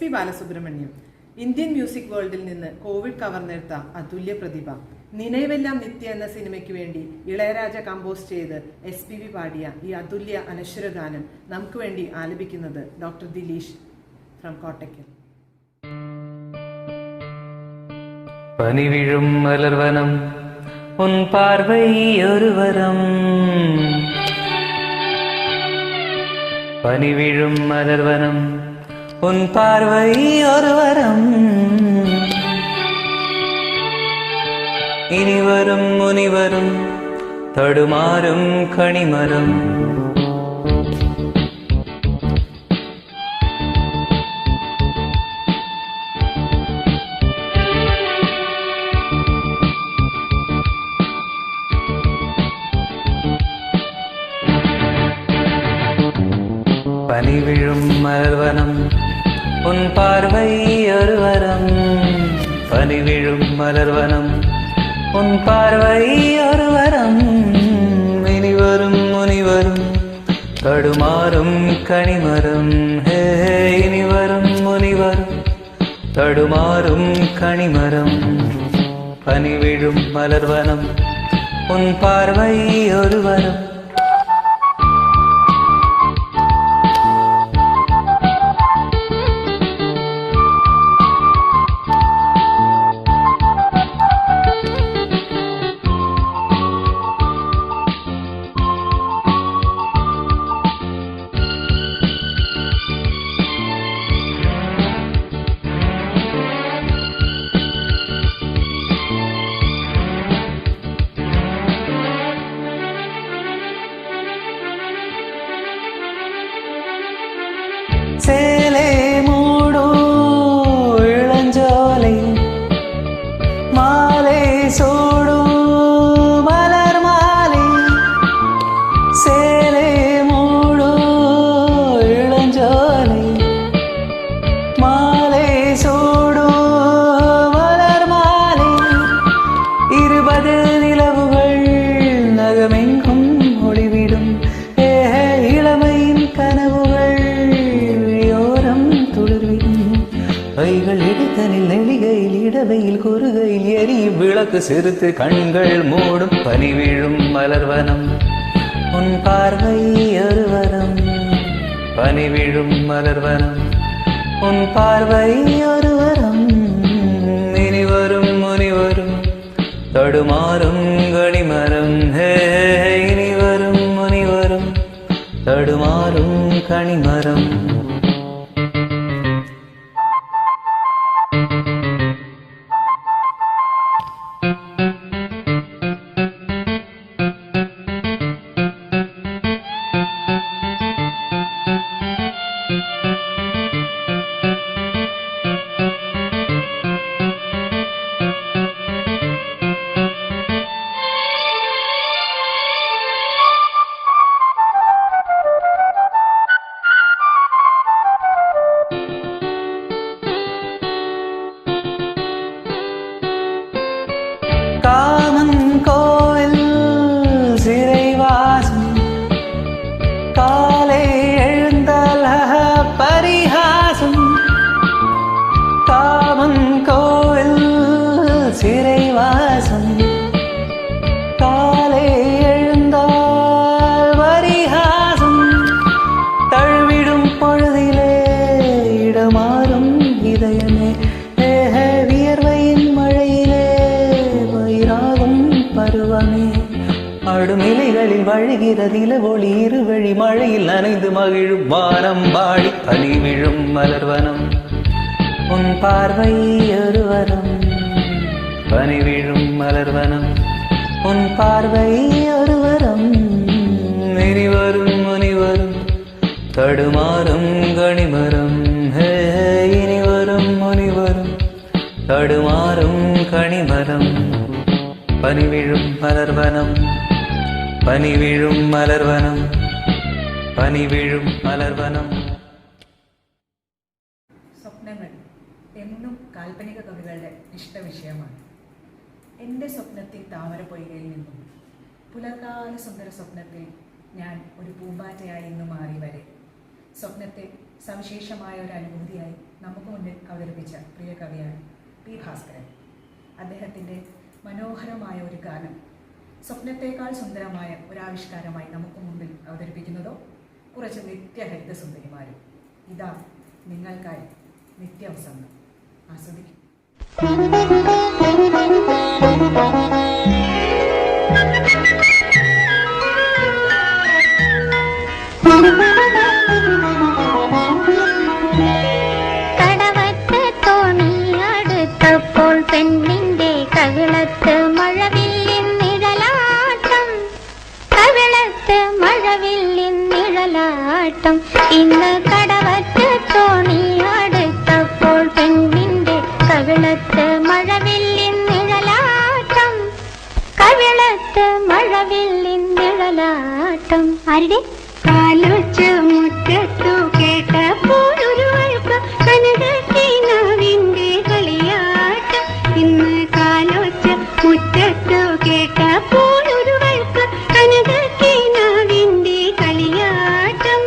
പി ബാലസുബ്രഹ്മണ്യം. ഇന്ത്യൻ മ്യൂസിക് വേൾഡിൽ നിന്ന് കോവിഡ് കവർന്നെടുത്ത അതുല്യ പ്രതിഭ. നിனைവെല്ലാം നിത്യ എന്ന സിനിമയ്ക്ക് വേണ്ടി ഇളയരാജ കമ്പോസ് ചെയ്ത് SPB പാടിയ ഈ അതുല്യ അനശ്വര ഗാനം നമുക്ക് വേണ്ടി ആലപിക്കുന്നത് ഡോക്ടർ ദിലീഷ് ഫ്രം കോട്ടയ്ക്കൽ. പനിവിഴും മലർവനം ഉൻ പാർവൈ ഒരു വരം. പനിവിഴും മലർവനം ഉൻ പാർവൈ ഒരു വരം. ഇനി വരും മുനിവരും തടുമാറും കണിമരം. പനിവിഴും മലർവനം ഉൻ പാർവൈ ഒരു വരം. പനിവിഴും മലർവനം ഉൻ പാർവൈ ഒരു വരം. ഇനി വരും മുനിവരും തടുമാറും കണിമരം. ഹേ ഇനി വരും മുനിവരും തടുമാറും കണിമരം. പനിവിഴും മലർവനം ഉൻ പാർവൈ ഒരു വരം. சேலே மூடோ இளஞ்சோலை மாலை சூடோ மலர் மாலை. சேலே மூடோ இளஞ்சோலை மாலை சூடோ மலர் மாலை. 20 நிலவுகள் நகமெங்கும் ஒளிவிடும். இளமையின் கனவுகள் கைகள் எடுத்தனில் நெளிகையில் இடவையில் குறுகையில் எரியும் விளக்கு சிறுத்து கண்கள் மூடும். பனிவிழும் மலர்வனம் உன் பார்வை ஒரு வரம். பனிவிழும் மலர்வனம் உன் பார்வை ஒரு வரம். இனி வரும் முனிவரும் தடுமாறும் கணிமரம். ஹே இனி வரும் முனிவரும் தடுமாறும் கணிமரம். காமன் கோவில் சிறைவாசம் காலை எழுந்தால் பரிகாசம். காமன் கோவில் சிறைவாசம் காலை எழுந்தால் பரிகாசம். தழுவிடும் பொழுதிலே இடமாறும் இதயமே. வியர்வையின் மழையிலே வயிறாகும் பருவமே. அடுமிலைகளில் வழிகிற நிலவொளி இருவழி மழையில் நனைந்து மகிழும் வானம் வாடி. பனிவிழும் மலர்வனம் உன் பார்வை ஒரு வரம். பனிவிழும் மலர்வனம் உன் பார்வை ஒரு வரம். இனி வரும் முனிவரும் தடுமாறும் கணிமரம். ஹே இனி வரும் முனிவரும் தடுமாறும் கணிமரம். பனிவிழும் மலர்வனம் പനിവിഴും മലർവനം പനിവിഴും മലർവനം. സ്വപ്നങ്ങൾ എന്നും കാൽപ്പനിക കവികളുടെ ഇഷ്ടവിഷയമാണ്. എൻ്റെ സ്വപ്നത്തിൽ താമരപ്പൊയ്കയിൽ നിന്നും പുലർകാല സുന്ദര സ്വപ്നത്തിൽ ഞാൻ ഒരു പൂമ്പാറ്റയായി ഇന്ന് മാറി വരെ സ്വപ്നത്തെ സവിശേഷമായ ഒരു അനുഭൂതിയായി നമുക്ക് മുന്നിൽ അവതരിപ്പിച്ച പ്രിയ കവിയാണ് പി ഭാസ്കരൻ. അദ്ദേഹത്തിൻ്റെ മനോഹരമായ ഒരു ഗാനം സ്വപ്നത്തേക്കാൾ സുന്ദരമായ ഒരാവിഷ്കാരമായി നമുക്ക് മുമ്പിൽ അവതരിപ്പിക്കുന്നതോ കുറച്ച് നിത്യഹരിത സുന്ദരിമാരും. ഇതാ നിങ്ങൾക്കായി നിത്യവസന്തം. ആസ്വദിക്കും. കടവത്ത് തോണിയടുത്തപ്പോൾ പെണ്ണിന്റെ കവിളത്ത് മഴവില്ലിൻ നിഴലാട്ടം, കവിളത്ത് മഴവില്ലിൻ നിഴലാട്ടം. ഇന്ന് കടവത്ത് തോണിയടുത്തപ്പോൾ പെണ്ണിന്റെ കവിളത്ത് മഴവില്ലിൻ നിഴലാട്ടം, കവിളത്ത് മഴവില്ലിൻ നിഴലാട്ടം. ആരുടെ കാലൊച്ച് മുറ്റത്തു കേട്ടപ്പോൾ ഒരു വഴുക്ക് കനകക്കിനാവിന്റെ കളിയാട്ടം. ഇന്ന് കാലൊച്ച് മുറ്റത്തു കേട്ടപ്പോൾ ഒരു വഴുക്ക് കനകക്കിനാവിന്റെ കളിയാട്ടം,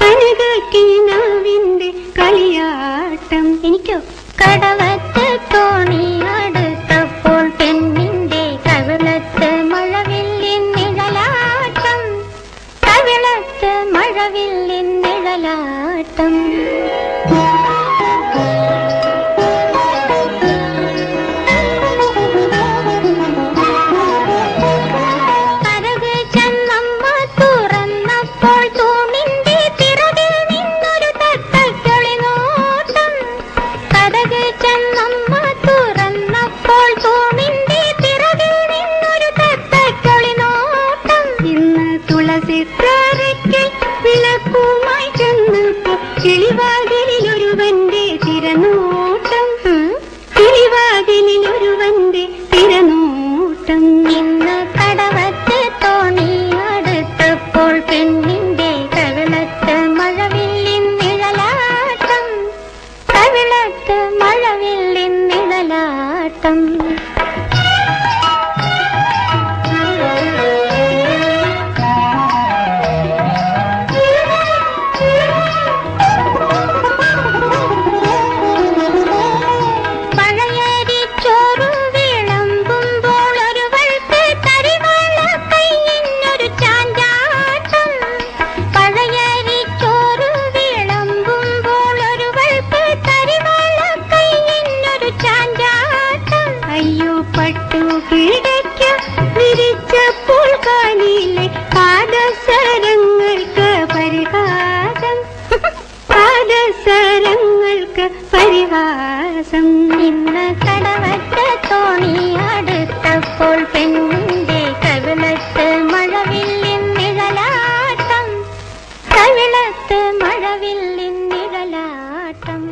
കനകക്കിനാവിന്റെ കളിയാട്ടം. എനിക്കോ കടവത്ത് തോണിയടുത്തപ്പോൾ പെണ്ണിന്റെ കവിളത്ത് മഴവില്ലിൻ നിഴലാട്ടം, കവിളത്ത് മഴവില്ലിൻ നിഴലാട്ടം. കരക് ചെന്നമ്മ തുറന്നപ്പോൾ തൂണിന്റെ പിറകിൽ നിന്നൊരു തത്തക്കിളി നോട്ടം, കരക് ചെന്നമ്മ തുറന്നപ്പോൾ തൂണിന്റെ പിറകിൽ നിന്നൊരു തത്തക്കിളി നോട്ടം. ഇന്ന് തുളസിത്തറയ്ക്കൽ വിളക്കുമായി ചെന്നപ്പോൾ കിളിവാതിലൊരുവന്റെ തിരനോട്ടം, കിളിവാതിലൊരുവന്റെ തിരനോട്ടം. ഇന്ന് കടവത്ത് തോണിയടുത്തപ്പോൾ പെണ്ണിന്റെ കവിളത്ത് മഴവില്ലിൻ നിഴലാട്ടം, കവിളത്ത് മഴവില്ലിൻ നിഴലാട്ടം. പഴയരിച്ചോറ് വിളമ്പുമ്പോൾ ഒരുവൾക്ക് തരിവാള കൈയിന്നൊരു ചാഞ്ചാട്ടം, പഴയരിച്ചോറ് വിളമ്പുമ്പോൾ ഒരുവൾക്ക് തരിവാള കൈയിന്നൊരു ചാഞ്ചാട്ടം. അയ്യോ പട്ടു കിടയ്ക്ക് വിരിച്ചപ്പോൾ കാലിലെ പാദസരങ്ങൾക്ക് പരിഹാസം, പാദസരങ്ങൾക്ക് പരിഹാസം. ഇന്ന് കടവത്ത് തോണിയടുത്തപ്പോൾ പെണ്ണിന്റെ കവിളത്ത് മഴവില്ലിൻ നിഴലാട്ടം, കവിളത്ത് മഴവില്ലിൻ Nizhalattam.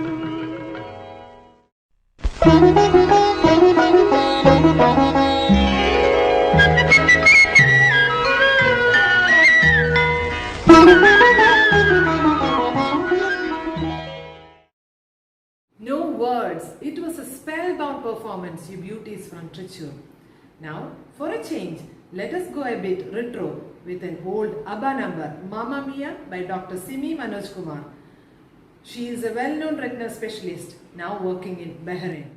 No words. It was a spellbound performance, you beauties from Trichur. Now, for a change, let us go a bit retro with an old ABBA number, Mamma Mia by Dr. Simi Manoj Kumar. She is a well-known retina specialist now working in Bahrain.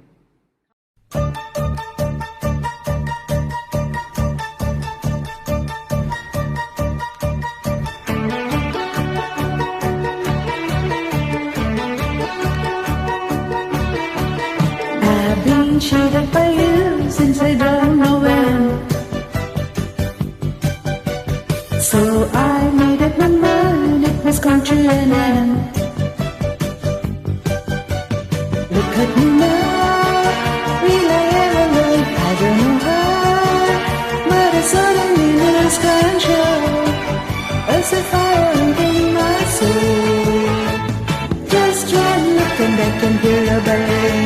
I've been cheated by you since I don't know when. So I made up my mind it was come to an end. Look at me now, will I ever look? I don't know how, but I suddenly lose control, as if I were in my soul. Just one look and I can hear a bell.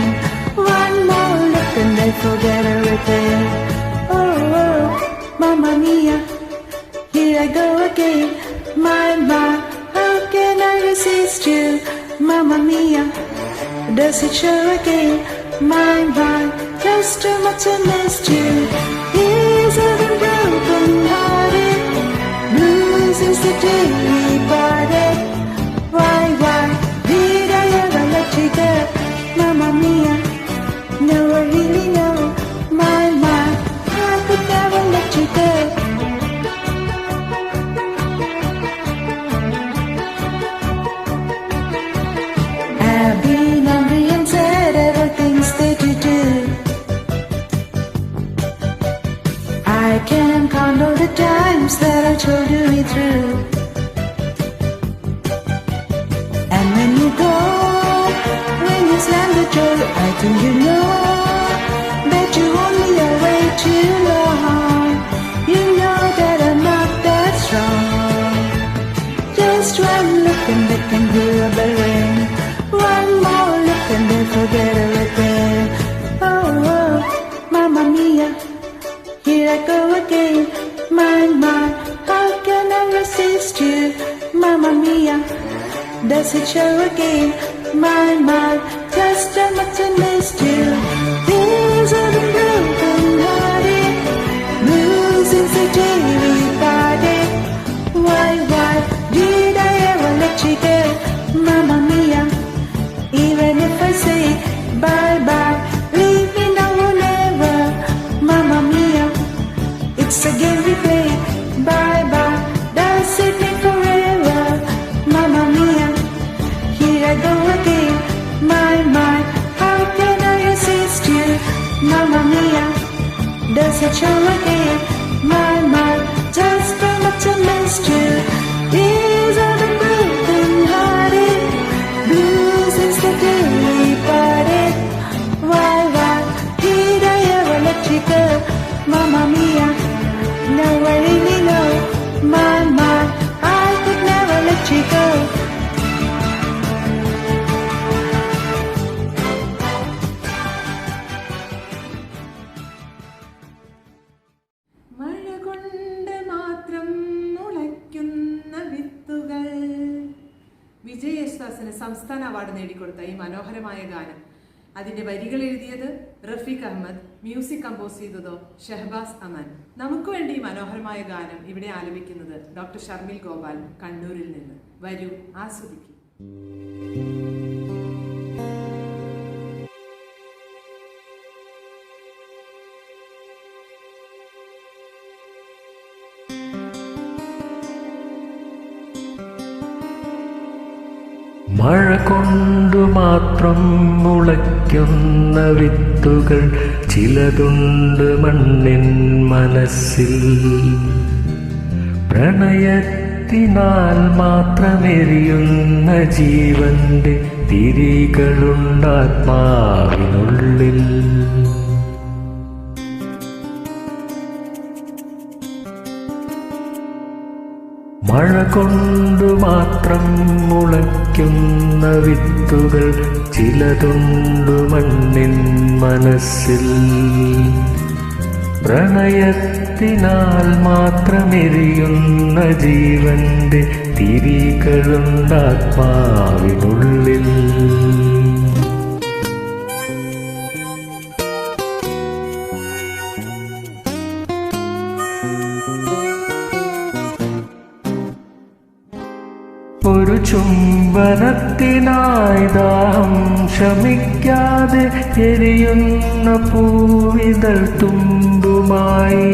One more look and I forget everything. Oh, oh, Mamma Mia, here I go again. My, how can I resist you? Mamma Mia, does it show again? My, just too much I missed you. He's a broken hearted, blues is the day we parted. Why, did I ever let you go? soldier, I think you know that you only are way too long. You know that I'm not that strong. Just one look and they can hear a bell ring. One more look and they forget everything. Oh, oh, Mamma Mia, here I go again. My, how can I resist you? Mamma Mia, does it show again? My, just how much I missed you. These are the broken hearted, losing the daily body. Why did I ever let you go? Mamma Mia, even if I say bye-bye, leave me now or never. Mamma Mia, it's a game we play. Bye-bye, does it mean forever? Mamma Mia, here I go again. My, how can I resist you? Mamma Mia, does it show again? My, just how much I missed you. These are the broken hearted, blues is the daily party. Why did I ever let you go? Mamma Mia, now I really know. My, I could never let you go. മഴ കൊണ്ട് മാത്രം മുളയ്ക്കുന്ന വിത്തുകൾ. വിജയ് യേശുദാസിന് സംസ്ഥാന award നേടിക്കൊടുത്ത ഈ മനോഹരമായ ഗാനം, അതിന്റെ വരികൾ എഴുതിയത് റഫീഖ് അഹമ്മദ്, മ്യൂസിക് കമ്പോസ് ചെയ്തതോ ഷഹബാസ് അമൻ. നമുക്ക് വേണ്ടി ഈ മനോഹരമായ ഗാനം ഇവിടെ ആലപിക്കുന്നത് ഡോക്ടർ ഷർമിൽ ഗോപാൽ, കണ്ണൂരിൽ നിന്ന്. വരൂ, ആസ്വദിക്കും. മഴ കൊണ്ടു മാത്രം മുളയ്ക്കുന്ന വിത്തുകൾ ചിലതുണ്ട് മണ്ണിൻ മനസ്സിൽ. പ്രണയത്തിനാൽ മാത്രമെരിയുന്ന ജീവന്റെ തിരികളുണ്ടാത്മാവിനുള്ളിൽ. മഴ കൊണ്ടു മാത്രം മുളയ്ക്കുന്ന വിത്തുകൾ ചിലതുണ്ടു മണ്ണിൻ മനസ്സിൽ. പ്രണയത്തിനാൽ മാത്രമെരിയുന്ന ജീവന്റെ തിരികളുണ്ടാത്മാവിനുള്ളിൽ. ഒരു ചുംബനത്തിനായി ദാഹം ശമിക്കാതെ എരിയുന്ന പൂവിതൾ തുമ്പുമായി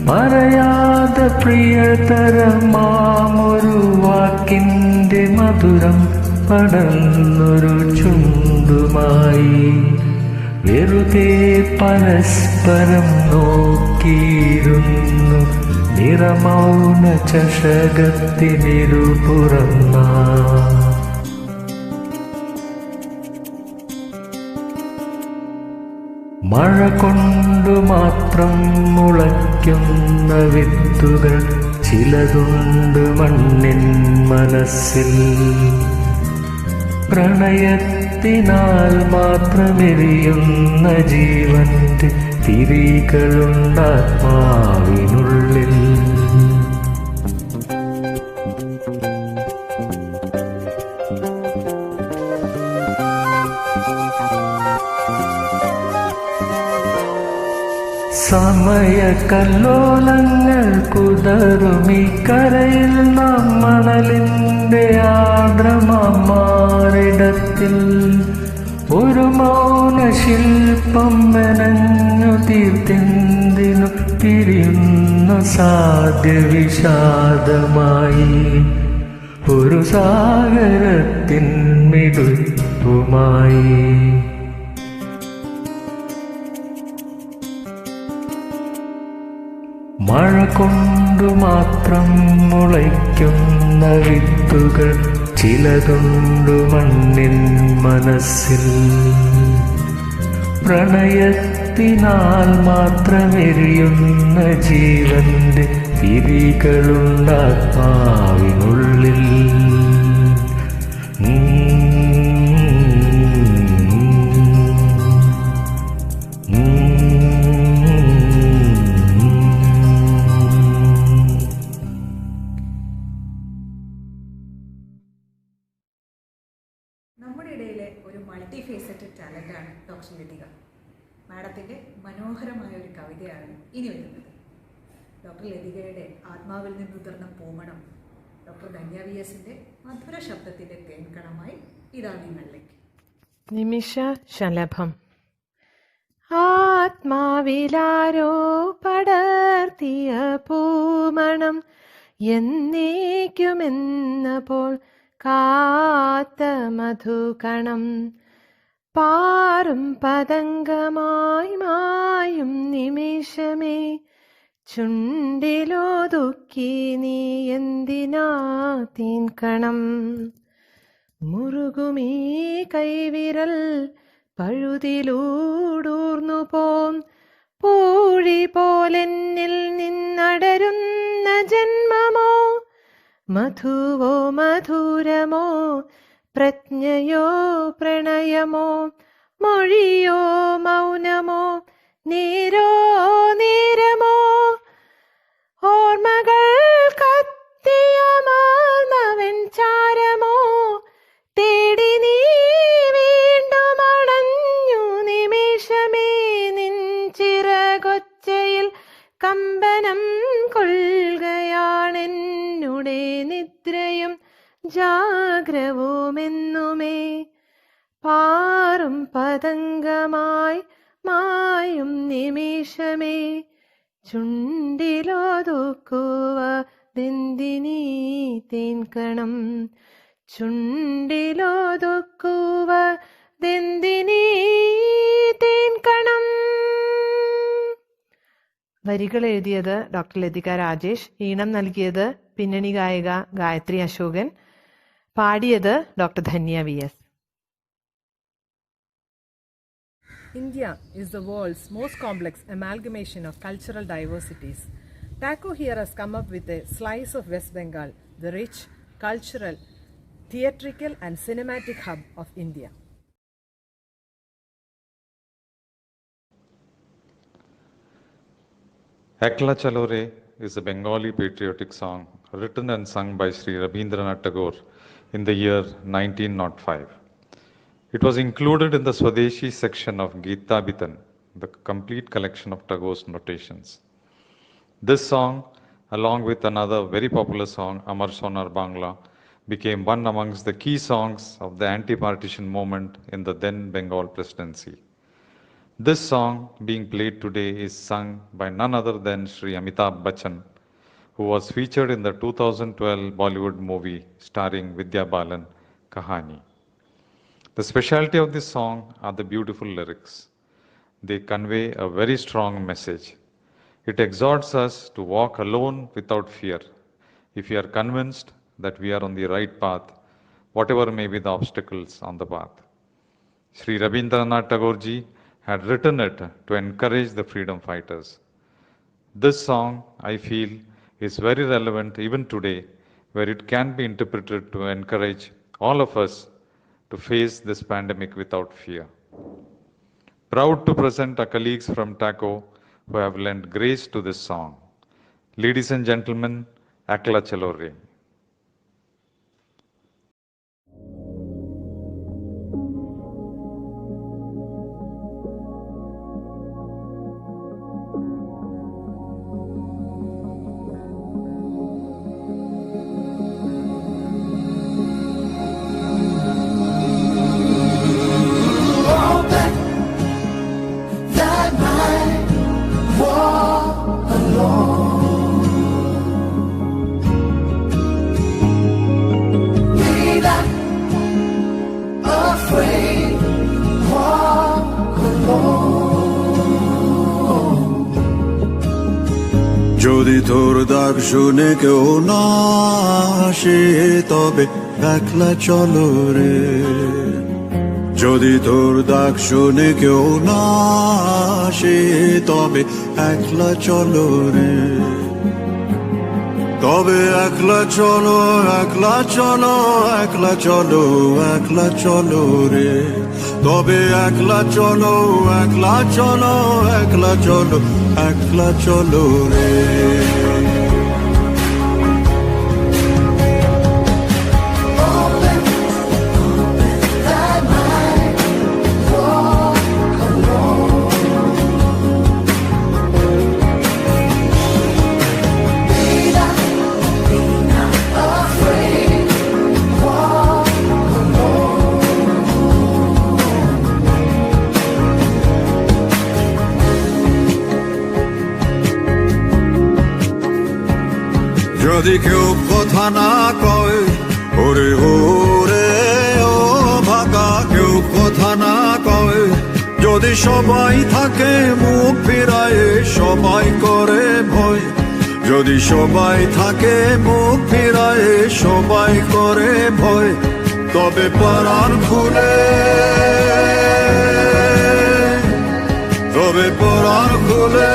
പറയാതെ പ്രിയതരമാമൊരു വാക്കിൻ്റെ മധുരം പടർന്നൊരു ചുണ്ടുമായി വെറുതെ പരസ്പരം നോക്കിയിരുന്നു നിറമൗന ചഷകത്തിനിരുപുറം. മഴ കൊണ്ടു മാത്രം മുളയ്ക്കുന്ന വിത്തുകൾ ചിലതുണ്ട് മണ്ണിൻ മനസ്സിൽ. പ്രണയത്തിനാൽ മാത്രമെരിയുന്ന ജീവന്റെ തിരികളുണ്ടാത്മാവിനുള്ളിൽ. സമയകല്ലോലങ്ങൾ കുതറുമീ കരയിൽ നാം മണലിൻ്റെ ആർദ്രമാറിടത്തിൽ ഒരു മൗന ശില്പം മെനഞ്ഞു തീർത്തെന്തിനു പിരിയുന്നു സാധ്യവിഷാദമായി ഒരു സാഗരത്തിൻ മിടുപ്പുമായി. മഴ കൊണ്ടു മാത്രം മുളയ്ക്കുന്ന വിത്തുകൾ ചിലതുണ്ടു മണ്ണിൻ മനസ്സിൽ. പ്രണയത്തിനാൽ മാത്രമെരിയുന്ന ജീവന്റെ തിരികളുണ്ടാത്മാവിനുള്ളിൽ. നമ്മുടെ ഇടയിലെ ഒരു മൾട്ടി ഫേസറ്റഡ് ടാലൻ്റാണ് ഡോക്ടർ ലതിക. മാഡത്തിൻ്റെ മനോഹരമായ ഒരു കവിതയാണ് ഇനി വരുന്നത്. ഡോക്ടർ ലതികയുടെ ആത്മാവിൽ നിന്നുതിർന്ന പൂമണം ഡോക്ടർ ധന്യ വി എസിൻ്റെ മധുര ശബ്ദത്തിൻ്റെ തേൻകണമായി ഇതാ നിങ്ങളിലേക്ക്. നിമിഷ ശലഭം. ആത്മാവിലാരോ പടർത്തിയ പൂമണം എന്നേക്കുമെന്നപ്പോൾ കാത്ത മധുകണം പാറും പതംഗമായി മായും നിമിഷമേ ചുണ്ടിലൊതുക്കി നീ എന്തിനാ തീൻകണം. മുറുകുമീ കൈവിരൽ പഴുതിലൂടൂർന്നു പോം പൂഴി പോലെന്നിൽ നിന്നടരുന്ന ജന്മമോ മധുവോ മധുരമോ പ്രജ്ഞയോ പ്രണയമോ മൊഴിയോ മൗനമോ നേരോ നേരമോ ഓർമ്മകൾ കത്തിയ മാർമവൻ ചാരമോ തേടി നീ വീണ്ടും അണഞ്ഞു നിമിഷമേ നിൻ ചിറകൊച്ചയിൽ കമ്പനം കൊള്ളുകയാണെന്നുടെ നിദ്രയും ജാഗ്രവുമെന്നുമേ പാറും പതംഗമായി മായും നിമിഷമേ ചുണ്ടിലൊതുക്കുവതെന്തിനീ തേൻകണം ചുണ്ടിലൊതുക്കുവതെന്തിനീ തേൻകണം. വരികൾ എഴുതിയത് ഡോക്ടർ ലതിക രാജേഷ്, ഈണം നൽകിയത് പിന്നണി ഗായിക ഗായത്രി അശോകൻ, പാടിയത് doctor Dhanya V S. India is the world's most complex amalgamation of cultural diversities. TACO here has come up with a slice of West Bengal, the rich, cultural, theatrical and cinematic hub of India. Ekla Chalore is a Bengali patriotic song written and sung by Sri Rabindranath Tagore in the year 1905. It was included in the Swadeshi section of Gita Bitan, the complete collection of Tagore's notations. This song, along with another very popular song, Amar Sonar Bangla, became one amongst the key songs of the anti-partition movement in the then Bengal presidency. This song being played today is sung by none other than Sri Amitabh Bachchan, who was featured in the 2012 Bollywood movie starring Vidya Balan, Kahani. The specialty of this song are the beautiful lyrics. They convey a very strong message. It exhorts us to walk alone without fear, if we are convinced that we are on the right path, whatever may be the obstacles on the path. Sri Rabindranath Tagore ji had written it to encourage the freedom fighters. This song, I feel, is very relevant even today, where it can be interpreted to encourage all of us to face this pandemic without fear. Proud to present our colleagues from TACO who have lent grace to this song. Ladies and gentlemen, Ekla Chalore. ডাক শুনে কেউ না আসে তবে একলা চলো রে যদি তোর ডাক শুনে কেউ না আসে তবে একলা চলো রে তবে একলা চলো একলা চলো একলা চলো একলা চলো রে তবে একলা চলো একলা চলো একলা চলো একলা চলো রে যদি কেউ কথা না কয় ওরে ওরে ও ভাগা কেউ কথা না কয় যদি সবাই থাকে মুখ ফিরায় সবাই করে ভয় যদি সবাই থাকে মুখ ফিরায় সবাই করে ভয় তবে পরাণ খুলে তবে পরাণ খুলে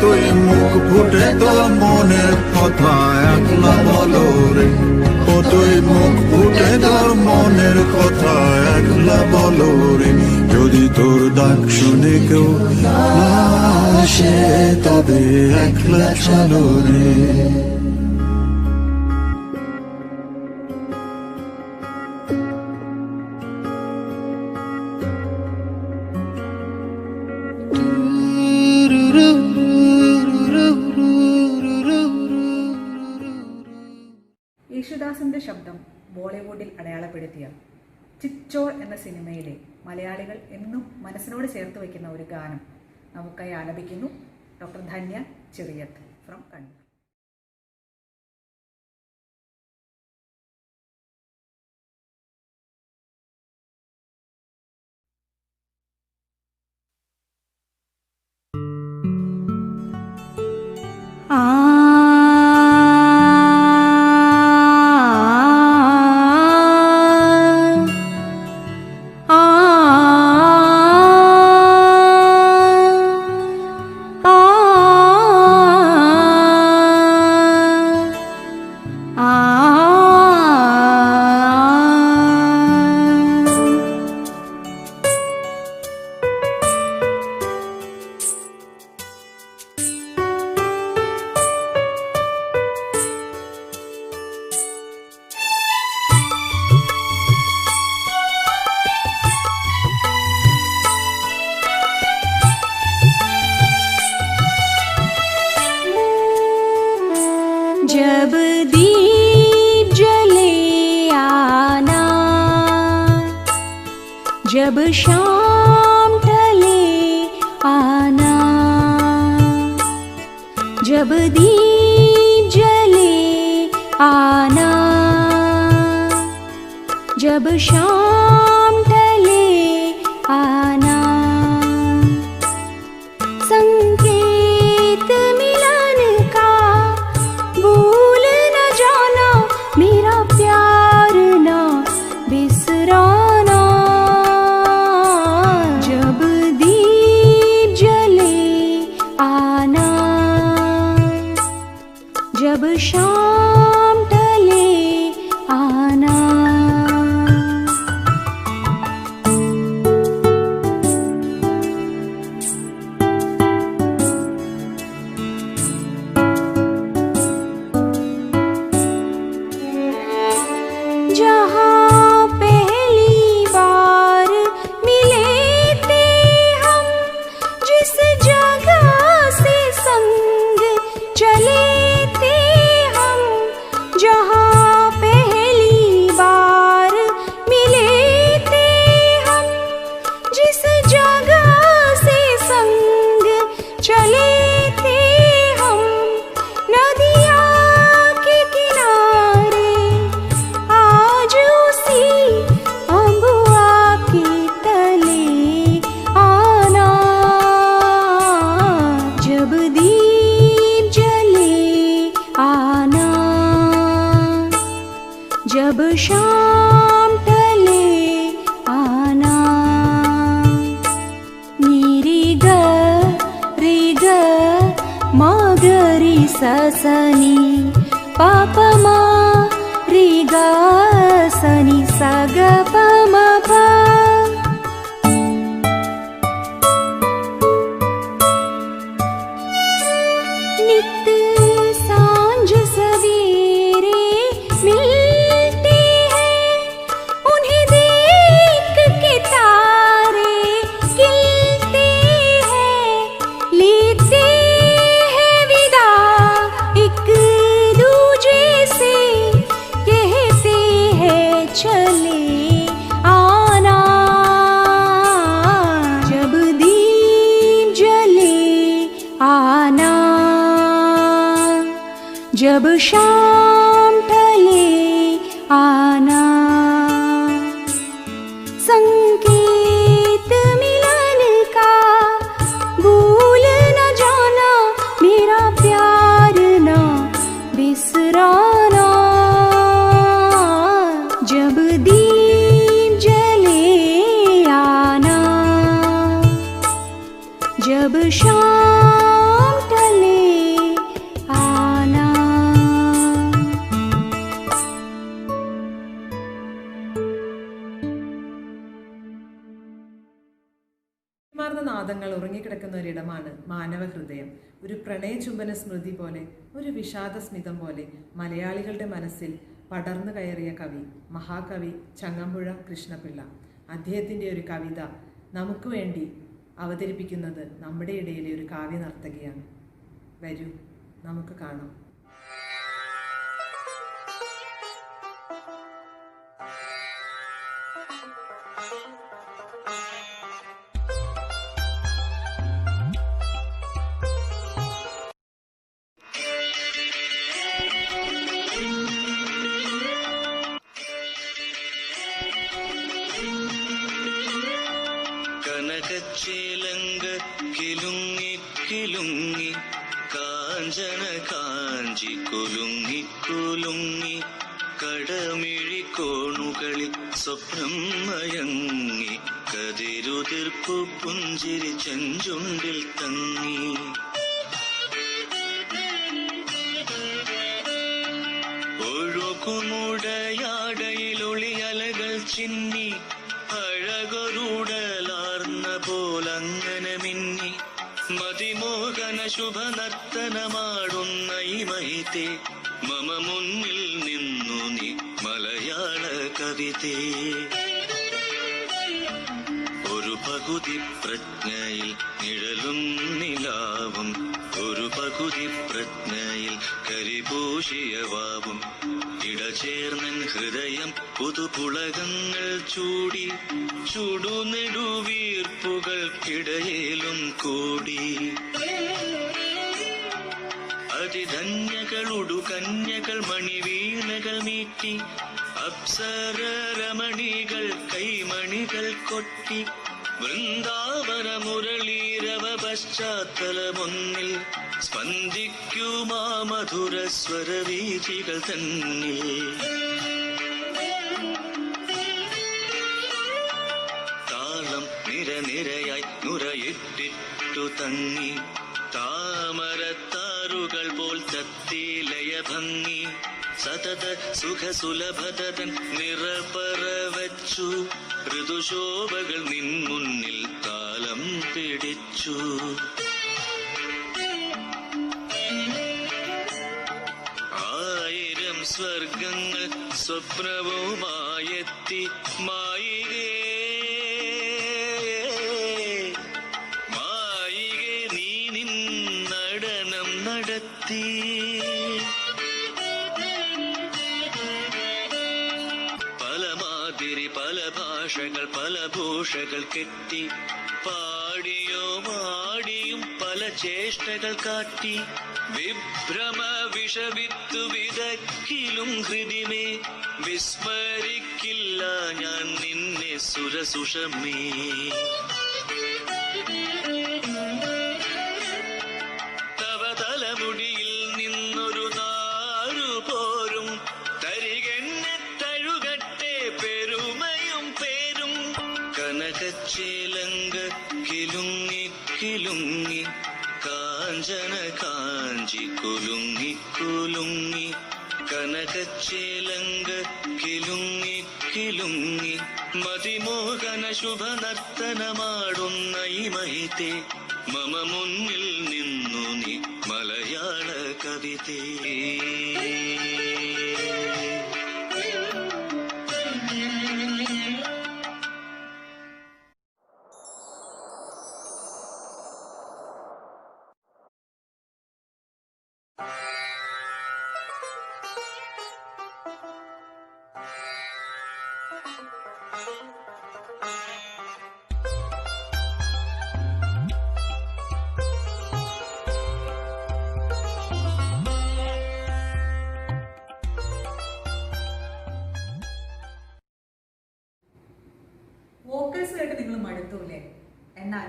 তুই মুখ ফুটে তোর মনের কথা একলা বলো রে ও তুই মুখ ফুটে তোর মনের কথা একলা বলো রে যদি তোর ডাক শুনে কেউ না আসে তবে একলা চলো রে യേശുദാസിന്റെ ശബ്ദം ബോളിവുഡിൽ അടയാളപ്പെടുത്തിയ ചിച്ചോർ എന്ന സിനിമയിലെ മലയാളികൾ എന്നും മനസ്സിനോട് ചേർത്ത് വയ്ക്കുന്ന ഒരു ഗാനം നമുക്കായി ആലപിക്കുന്നു ഡോക്ടർ ധന്യ ചെറിയത്ത് ഫ്രം കണ്ണൂർ. जब दीप जले आना जब शाम ढले आना जब दीप जले आना जब शाम ढले आना संकेत मिलन का भूल न जाना मेरा प्यार ना बिसराना जब दीप जले आना जब शाम ढले आना जहाँ पहली बार मिले थे हम जिस जगह से संग चले थे हम जहाँ पहली बार मिले थे हम जिस जगह से संग चले थे हम नदिया के किनारे आज जब शाम ढले आना नीरी ग रे ग मा ग री सा सा नी पाप मा रे ग सा नी सा ग प म प नित सांझ सवेरे मिलते हैं उन्हें देख के तारे खिलते हैं लेते हैं विदा एक दूजे से कहते हैं चले आना जब दीप जले आना जब शाम ढले आना संकेत मिलन का भूल न जाना मेरा प्यार ना बिसराना जब दीप जले आना जब शाम ढले आना മാർന്ന നാദങ്ങൾ ഉറങ്ങിക്കിടക്കുന്ന ഒരിടമാണ് മാനവഹൃദയം. ഒരു പ്രണയചുംബന സ്മൃതി പോലെ, ഒരു വിഷാദസ്മിതം പോലെ മലയാളികളുടെ മനസ്സിൽ പടർന്നു കയറിയ കവി, മഹാകവി ചങ്ങമ്പുഴ കൃഷ്ണപിള്ള. അദ്ദേഹത്തിൻ്റെ ഒരു കവിത നമുക്ക് വേണ്ടി അവതരിപ്പിക്കുന്നത് നമ്മുടെ ഇടയിലെ ഒരു കാവ്യ നർത്തകിയാണ്. വരൂ, നമുക്ക് കാണാം. കനകച്ചേലങ്ക കിലുങ്ങി കിലുങ്ങി കാഞ്ചന കാഞ്ചി കുലുങ്ങി കുലുങ്ങി കടമിഴി കോണുകളിൽ സ്വപ്നം മയങ്ങി കതിരുതിർപ്പു പുഞ്ചിരി ചെഞ്ചുണ്ടിൽ തങ്ങി ഒഴുകുമുടയാടയിലൊളിയലകൾ ചിന്നി അഴകൊരുടലാർന്ന പോലങ്ങനെ മിന്നി മതിമോഹന ശുഭനർത്തനമാടുന്ന ഈ മഹിതേ മമ മുന്നിൽ നിന്നു നീ മലയാള കവിതേ ഒരു പകുതി പ്രജ്ഞയിൽ നിഴലും നിലാവും ഒരു പകുതി പ്രജ്ഞയിൽ കരിപൂശിയ വാവും ഇടചേർന്നൻ ഹൃദയം പുതുപുളകങ്ങൾ ചൂടി ചുടുനെടുവീർപ്പുകൾക്കിടയിലും കൂടി അതിധന്യകളുടു കന്യകൾ മണിവീണകൾ മീട്ടി അപ്സര രമണികൾ കൈമണികൾ കൊട്ടി വൃന്ദാവന മുരളീരവ പശ്ചാത്തലമൊന്നിൽ സ്പന്ദിക്കുമാ മധുര സ്വരവീചികൾ തന്നിൽ താളം നിരനിരയായി നുരയിട്ടിട്ടു തങ്ങി താമരത്താറുകൾ പോൽ തത്തിലയ ഭംഗി സതത സുഖസുലഭതൻ നിറപറവച്ചു ഋതുശോഭകൾ നിൻ മുന്നിൽ താലം പിടിച്ചു ആയിരം സ്വർഗങ്ങൾ സ്വപ്നവുമായെത്തി മായികേ മായികേ നീ നിൻ നടനം നടത്തി പല ഭാഷകൾ പല ഭൂഷകൾ കെട്ടി പാടിയോ മാടിയും പല ചേഷ്ടകൾ കാട്ടി വിഭ്രമ വിഷവിത്തു വിതക്കിലും ഹൃദിമേ വിസ്മരിക്കില്ല ഞാൻ നിന്നെ സുരസുഷമേ തവ തലമുടിയിൽ നിന്നൊരു നാരു പോരും തരികെന്നെ കിലുങ്ങി മതിമോഹന ശുഭനർത്തനമാടുന്ന ഈ മഹിതേ മമ മുന്നിൽ നിന്നു നീ മലയാള കവിതേ. വോക്കൽസ് കേട്ട് നിങ്ങൾ മടുത്തൂല്ലേ? എന്നാൽ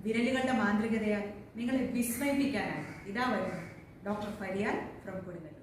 വിരലുകളുടെ മാന്ത്രികതയാൽ നിങ്ങളെ വിസ്മയിപ്പിക്കാനായി ഇതാ വരുന്നു ഡോക്ടർ ഫരിയാൽ ഫ്രം കൊടുങ്ങല്ലൂർ.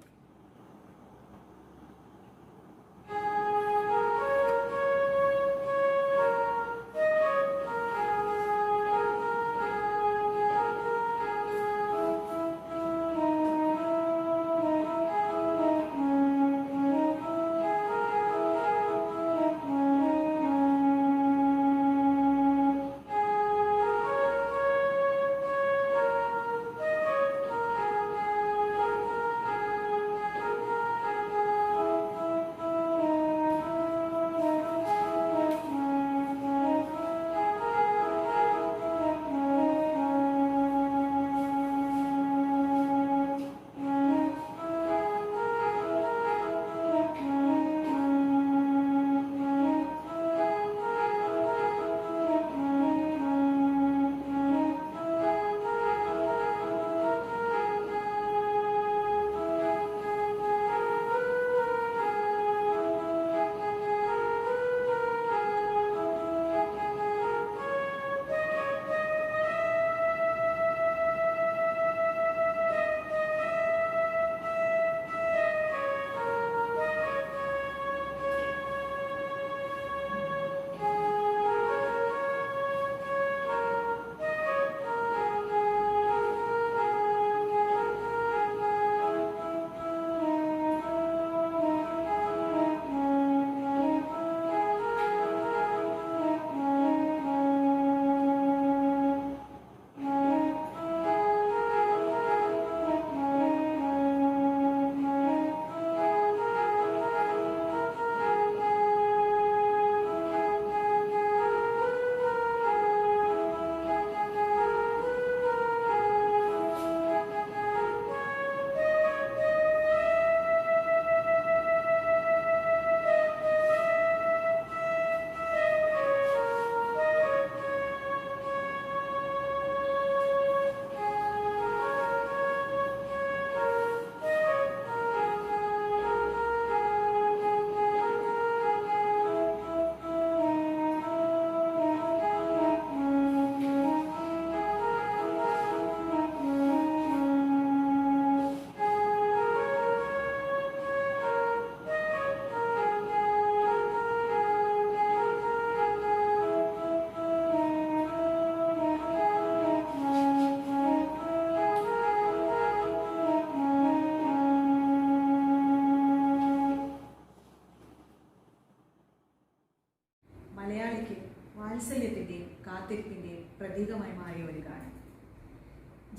വാത്സല്യത്തിൻ്റെയും കാത്തിരിപ്പിൻ്റെയും പ്രതീകമായി മാറിയ ഒരു ഗാനം.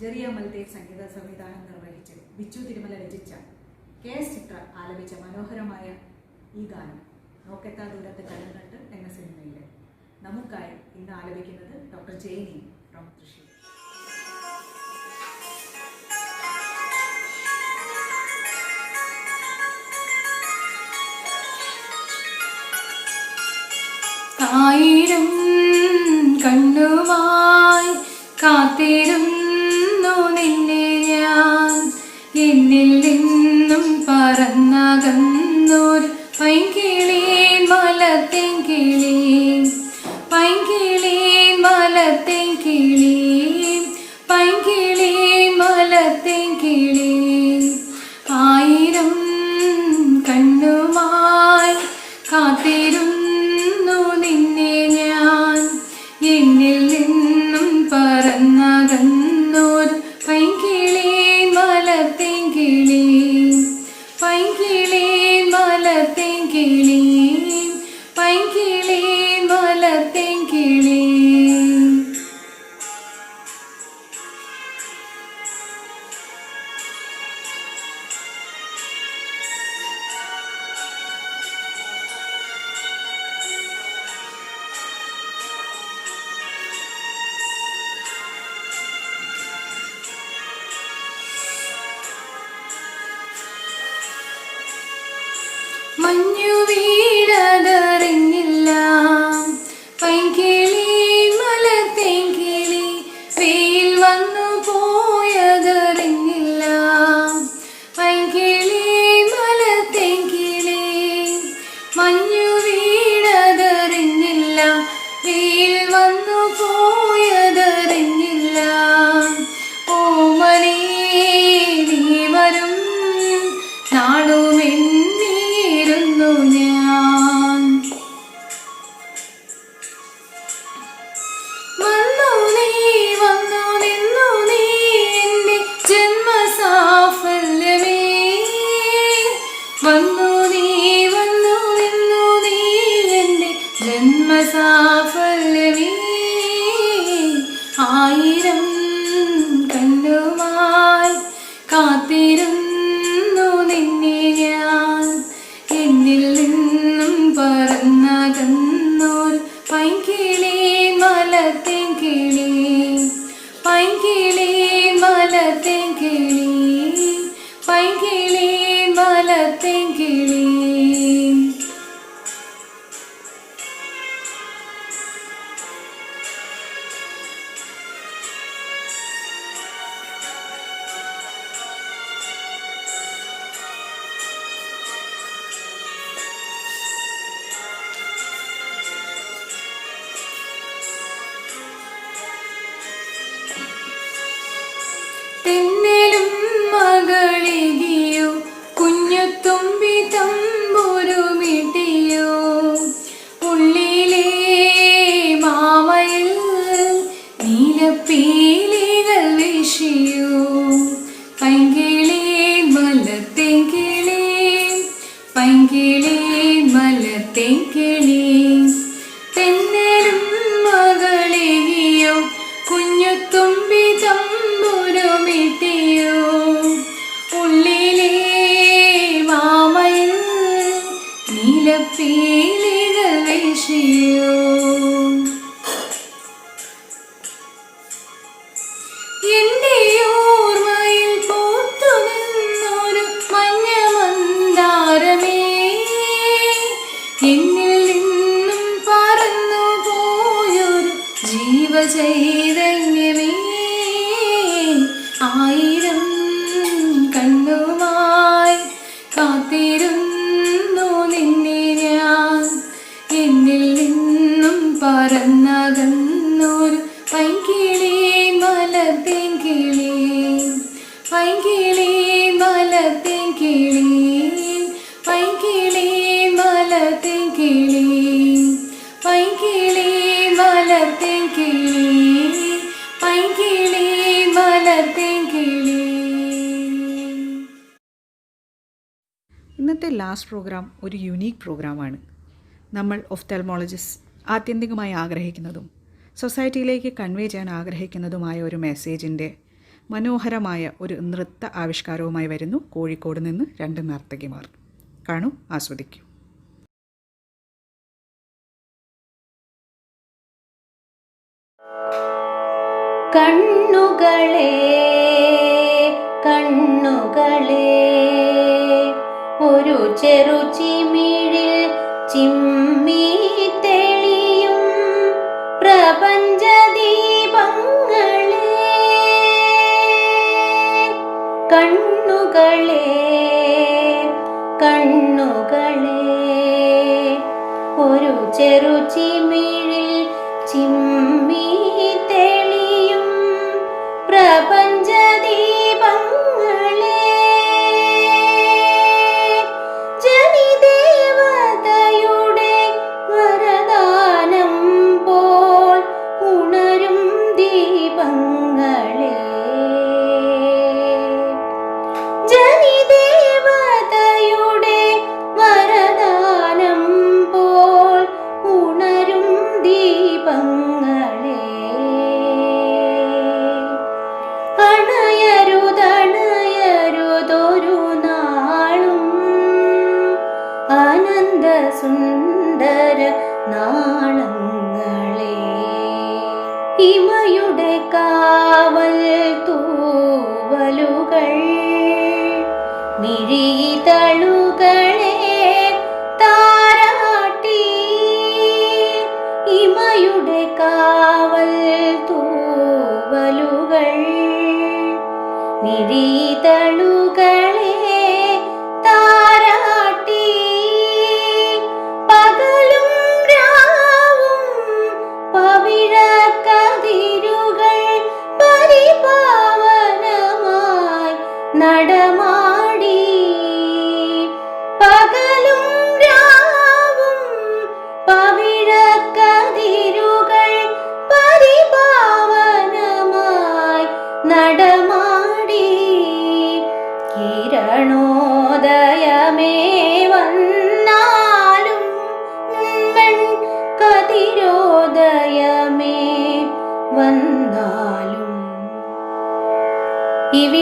ജെറിയ മൽദേവ് സംഗീത സംവിധാനം നിർവഹിച്ച് ബിച്ചു തിരുമല രചിച്ച KS ചിത്ര ആലപിച്ച മനോഹരമായ ഈ ഗാനം നോക്കെത്താ ദൂരത്തെ കണ്ണുകണ്ട് എന്ന സിനിമയിലെ നമുക്കായി ഇന്ന് ആലപിക്കുന്നത് ഡോക്ടർ ജെയിനി ഫ്രം തൃശ്ശൂർ. ആയിരം കണ്ണുമായി കാത്തിരുന്നു നിന്നെ ഞാൻ, എന്നിൽ നിന്നും പറന്നകന്നൊരു പൈങ്കിളി മലത്തെങ്കിളി, പൈങ്കിളി മലത്തെങ്കിളി, പൈങ്കിളി മലത്തെങ്കിളി. ആയിരം കണ്ണുമായി കാത്തിരുന്നു നിന്നെ ഞാൻ, എന്നിൽ നിന്നും പറന്നകന്നൊരു പൈങ്കിളി മലത്തെങ്കിളി, പൈങ്കിളി മലത്തെങ്കിളി, മഞ്ഞു വീണതറിഞ്ഞില്ല, വെയിൽ വന്നു പോയതറിഞ്ഞില്ല. ഓമനേ നീ വരും നാളുമെന്നിയിരുന്നു ഞാൻ. വന്നു നീ വന്നു നിന്നു നീ എൻ്റെ ജന്മസാഫല്യമേ. വന്നു നീ വന്നു നിന്നു നീ എൻ്റെ ജന്മസാഫല്യമേ. ആയിരം കണ്ണുമായി കാത്തിരുന്നു നിന്നെ ഞാൻ. എന്നിൽ നിന്നും പറന്നകന്നോരു പൈങ്കിളി മലത്തെങ്കിളി, പൈങ്കിളി മലത്തെങ്കിളി, പൈങ്കിളി മലത്തെങ്കിളി. തെന്നലും മകളികിയോ, കുഞ്ഞുതുമ്പി തമ്പുരുമിട്ടിയോ. ഉള്ളിലെ മാമയിൽ നീലപ്പീലികൾ വീശിയോ. പൈങ്കിളി മലത്തെങ്കിളി, പൈങ്കിളി മലത്തെങ്കിളി. തെന്നലും മകളികിയോ, കുഞ്ഞുതുമ്പി തമ്പുരുമിട്ടിയോ. ഉള്ളിലെ മാമയിൽ നീലപ്പീലികൾ വീശിയോ. എന്റെ ഓർമ്മയിൽ പൂത്തു നിന്നൊരു മഞ്ഞമന്ദാരമേ, എന്നിൽ നിന്നും പറന്നു പോയൊരു ജീവചൈതന്യമേ. ആയിരം കണ്ണുമായി കാത്തിരുന്നു നിന്നെ ഞാൻ. എന്നിൽ നിന്നും പറന്നകന്നൊരു പൈങ്കിളി മലത്തെങ്കിളി, പൈങ്കിളി മലത്തെങ്കിളി, പൈങ്കിളി മലത്തെങ്കിളി, പൈങ്കിളി മലത്തെങ്കിളി, പൈങ്കിളി മലത്തെങ്കിളി. ഇന്നത്തെ ലാസ്റ്റ് പ്രോഗ്രാം ഒരു യുണീക്ക് പ്രോഗ്രാമാണ്. നമ്മൾ ഒഫ്താൽമോളജിസ്റ്റ് ആത്യന്തികമായി ആഗ്രഹിക്കുന്നതും സൊസൈറ്റിയിലേക്ക് കൺവേ ചെയ്യാൻ ആഗ്രഹിക്കുന്നതുമായ ഒരു മെസ്സേജിൻ്റെ മനോഹരമായ ഒരു നൃത്ത ആവിഷ്കാരവുമായി വരുന്നു കോഴിക്കോട് നിന്ന് 2 നർത്തകിമാർ. കാണൂ, ആസ്വദിക്കൂ. കണ്ണുകളെ കണ്ണുകളെ ഒരു ചെറു ചിമിഴിൽ ചിമ്മി തെളിയും പ്രപഞ്ച ദീപങ്ങളെ. കണ്ണുകളെ കണ്ണുകളെ ഒരു ചെറു ചിമിഴിൽ ചിമ്മി തെളിയും പ്രപഞ്ച ദീപങ്ങളെ. ജനിദേവതയുടെ വരദാനം പോൽ ഉണരും ദീപങ്ങളെ. ജനിദേവതയുടെ വരദാനം പോൽ ഉണരും ദീപങ്ങളെ. അണയരുതണയരുതൊരു നാളും ആനന്ദ സുന്ദര നാളങ്ങളെ. ഇമയുടെ കാവൽ തൂവലുകൾ മിഴിതളുകളെ താരാട്ടി. ഇമയുടെ കാവൽ തൂവലുകൾ മിഴിതളുകളെ താരാട്ടി.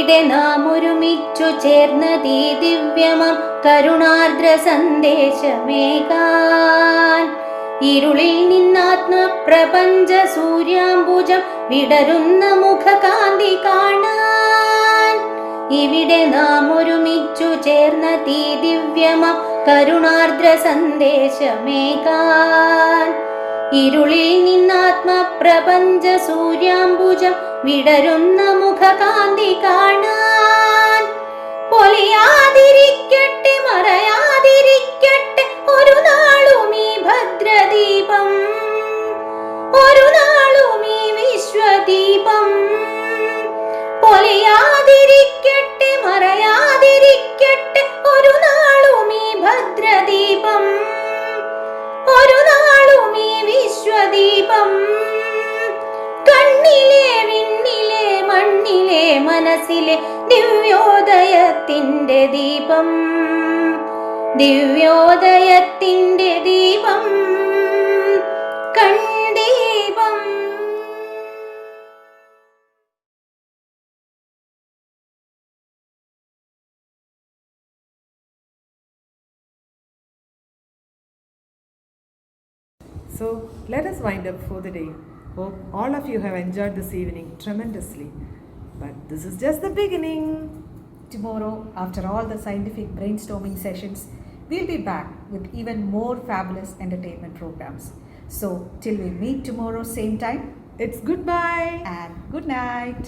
ഇവിടെ നാം ഒരുമിച്ചു ചേർന്നതീ ദിവ്യമം കരുണാർദ്ര സന്ദേശമേകാൻ. ഇരുളിൽ നിന്നാത്മപ്രപഞ്ച സൂര്യാംബുജം വിടരുന്ന മുഖകാന്തി കാണാൻ. ഇവിടെ നാം ഒരുമിച്ചു ചേർന്നതീ ദിവ്യമം കരുണാർദ്ര സന്ദേശമേകാൻ. ഇരുളിൽ നിന്നാത്മപ്രപഞ്ച സൂര്യാംബുജം വിടരുന്ന മുഖകാന്തി കാണാൻ. പൊലിയാതിരിക്കട്ടെ മറയാതിരിക്കട്ടെ ഒരു നാളും ഈ ഭദ്രദീപം, ഒരു നാളും ഈ വിശ്വദീപം. പൊലിയാതിരിക്കട്ടെ മറയാതിരിക്കട്ടെ ഒരു നാളും ഈ ഭദ്രദീപം, ഒരു നാളും ഈ വിശ്വദീപം. കണ്ണിലെ വിണ്ണിലെ മണ്ണിലെ മനസ്സിലെ ദിവ്യോദയത്തിൻ്റെ ദീപം, ദിവ്യോദയത്തിൻ്റെ ദീപം, കൺദീപം. So let us wind up for the day. Hope all of you have enjoyed this evening tremendously. But this is just the beginning. Tomorrow, after all the scientific brainstorming sessions, we'll be back with even more fabulous entertainment programs. So, till we meet tomorrow, same time, It's goodbye. and good night.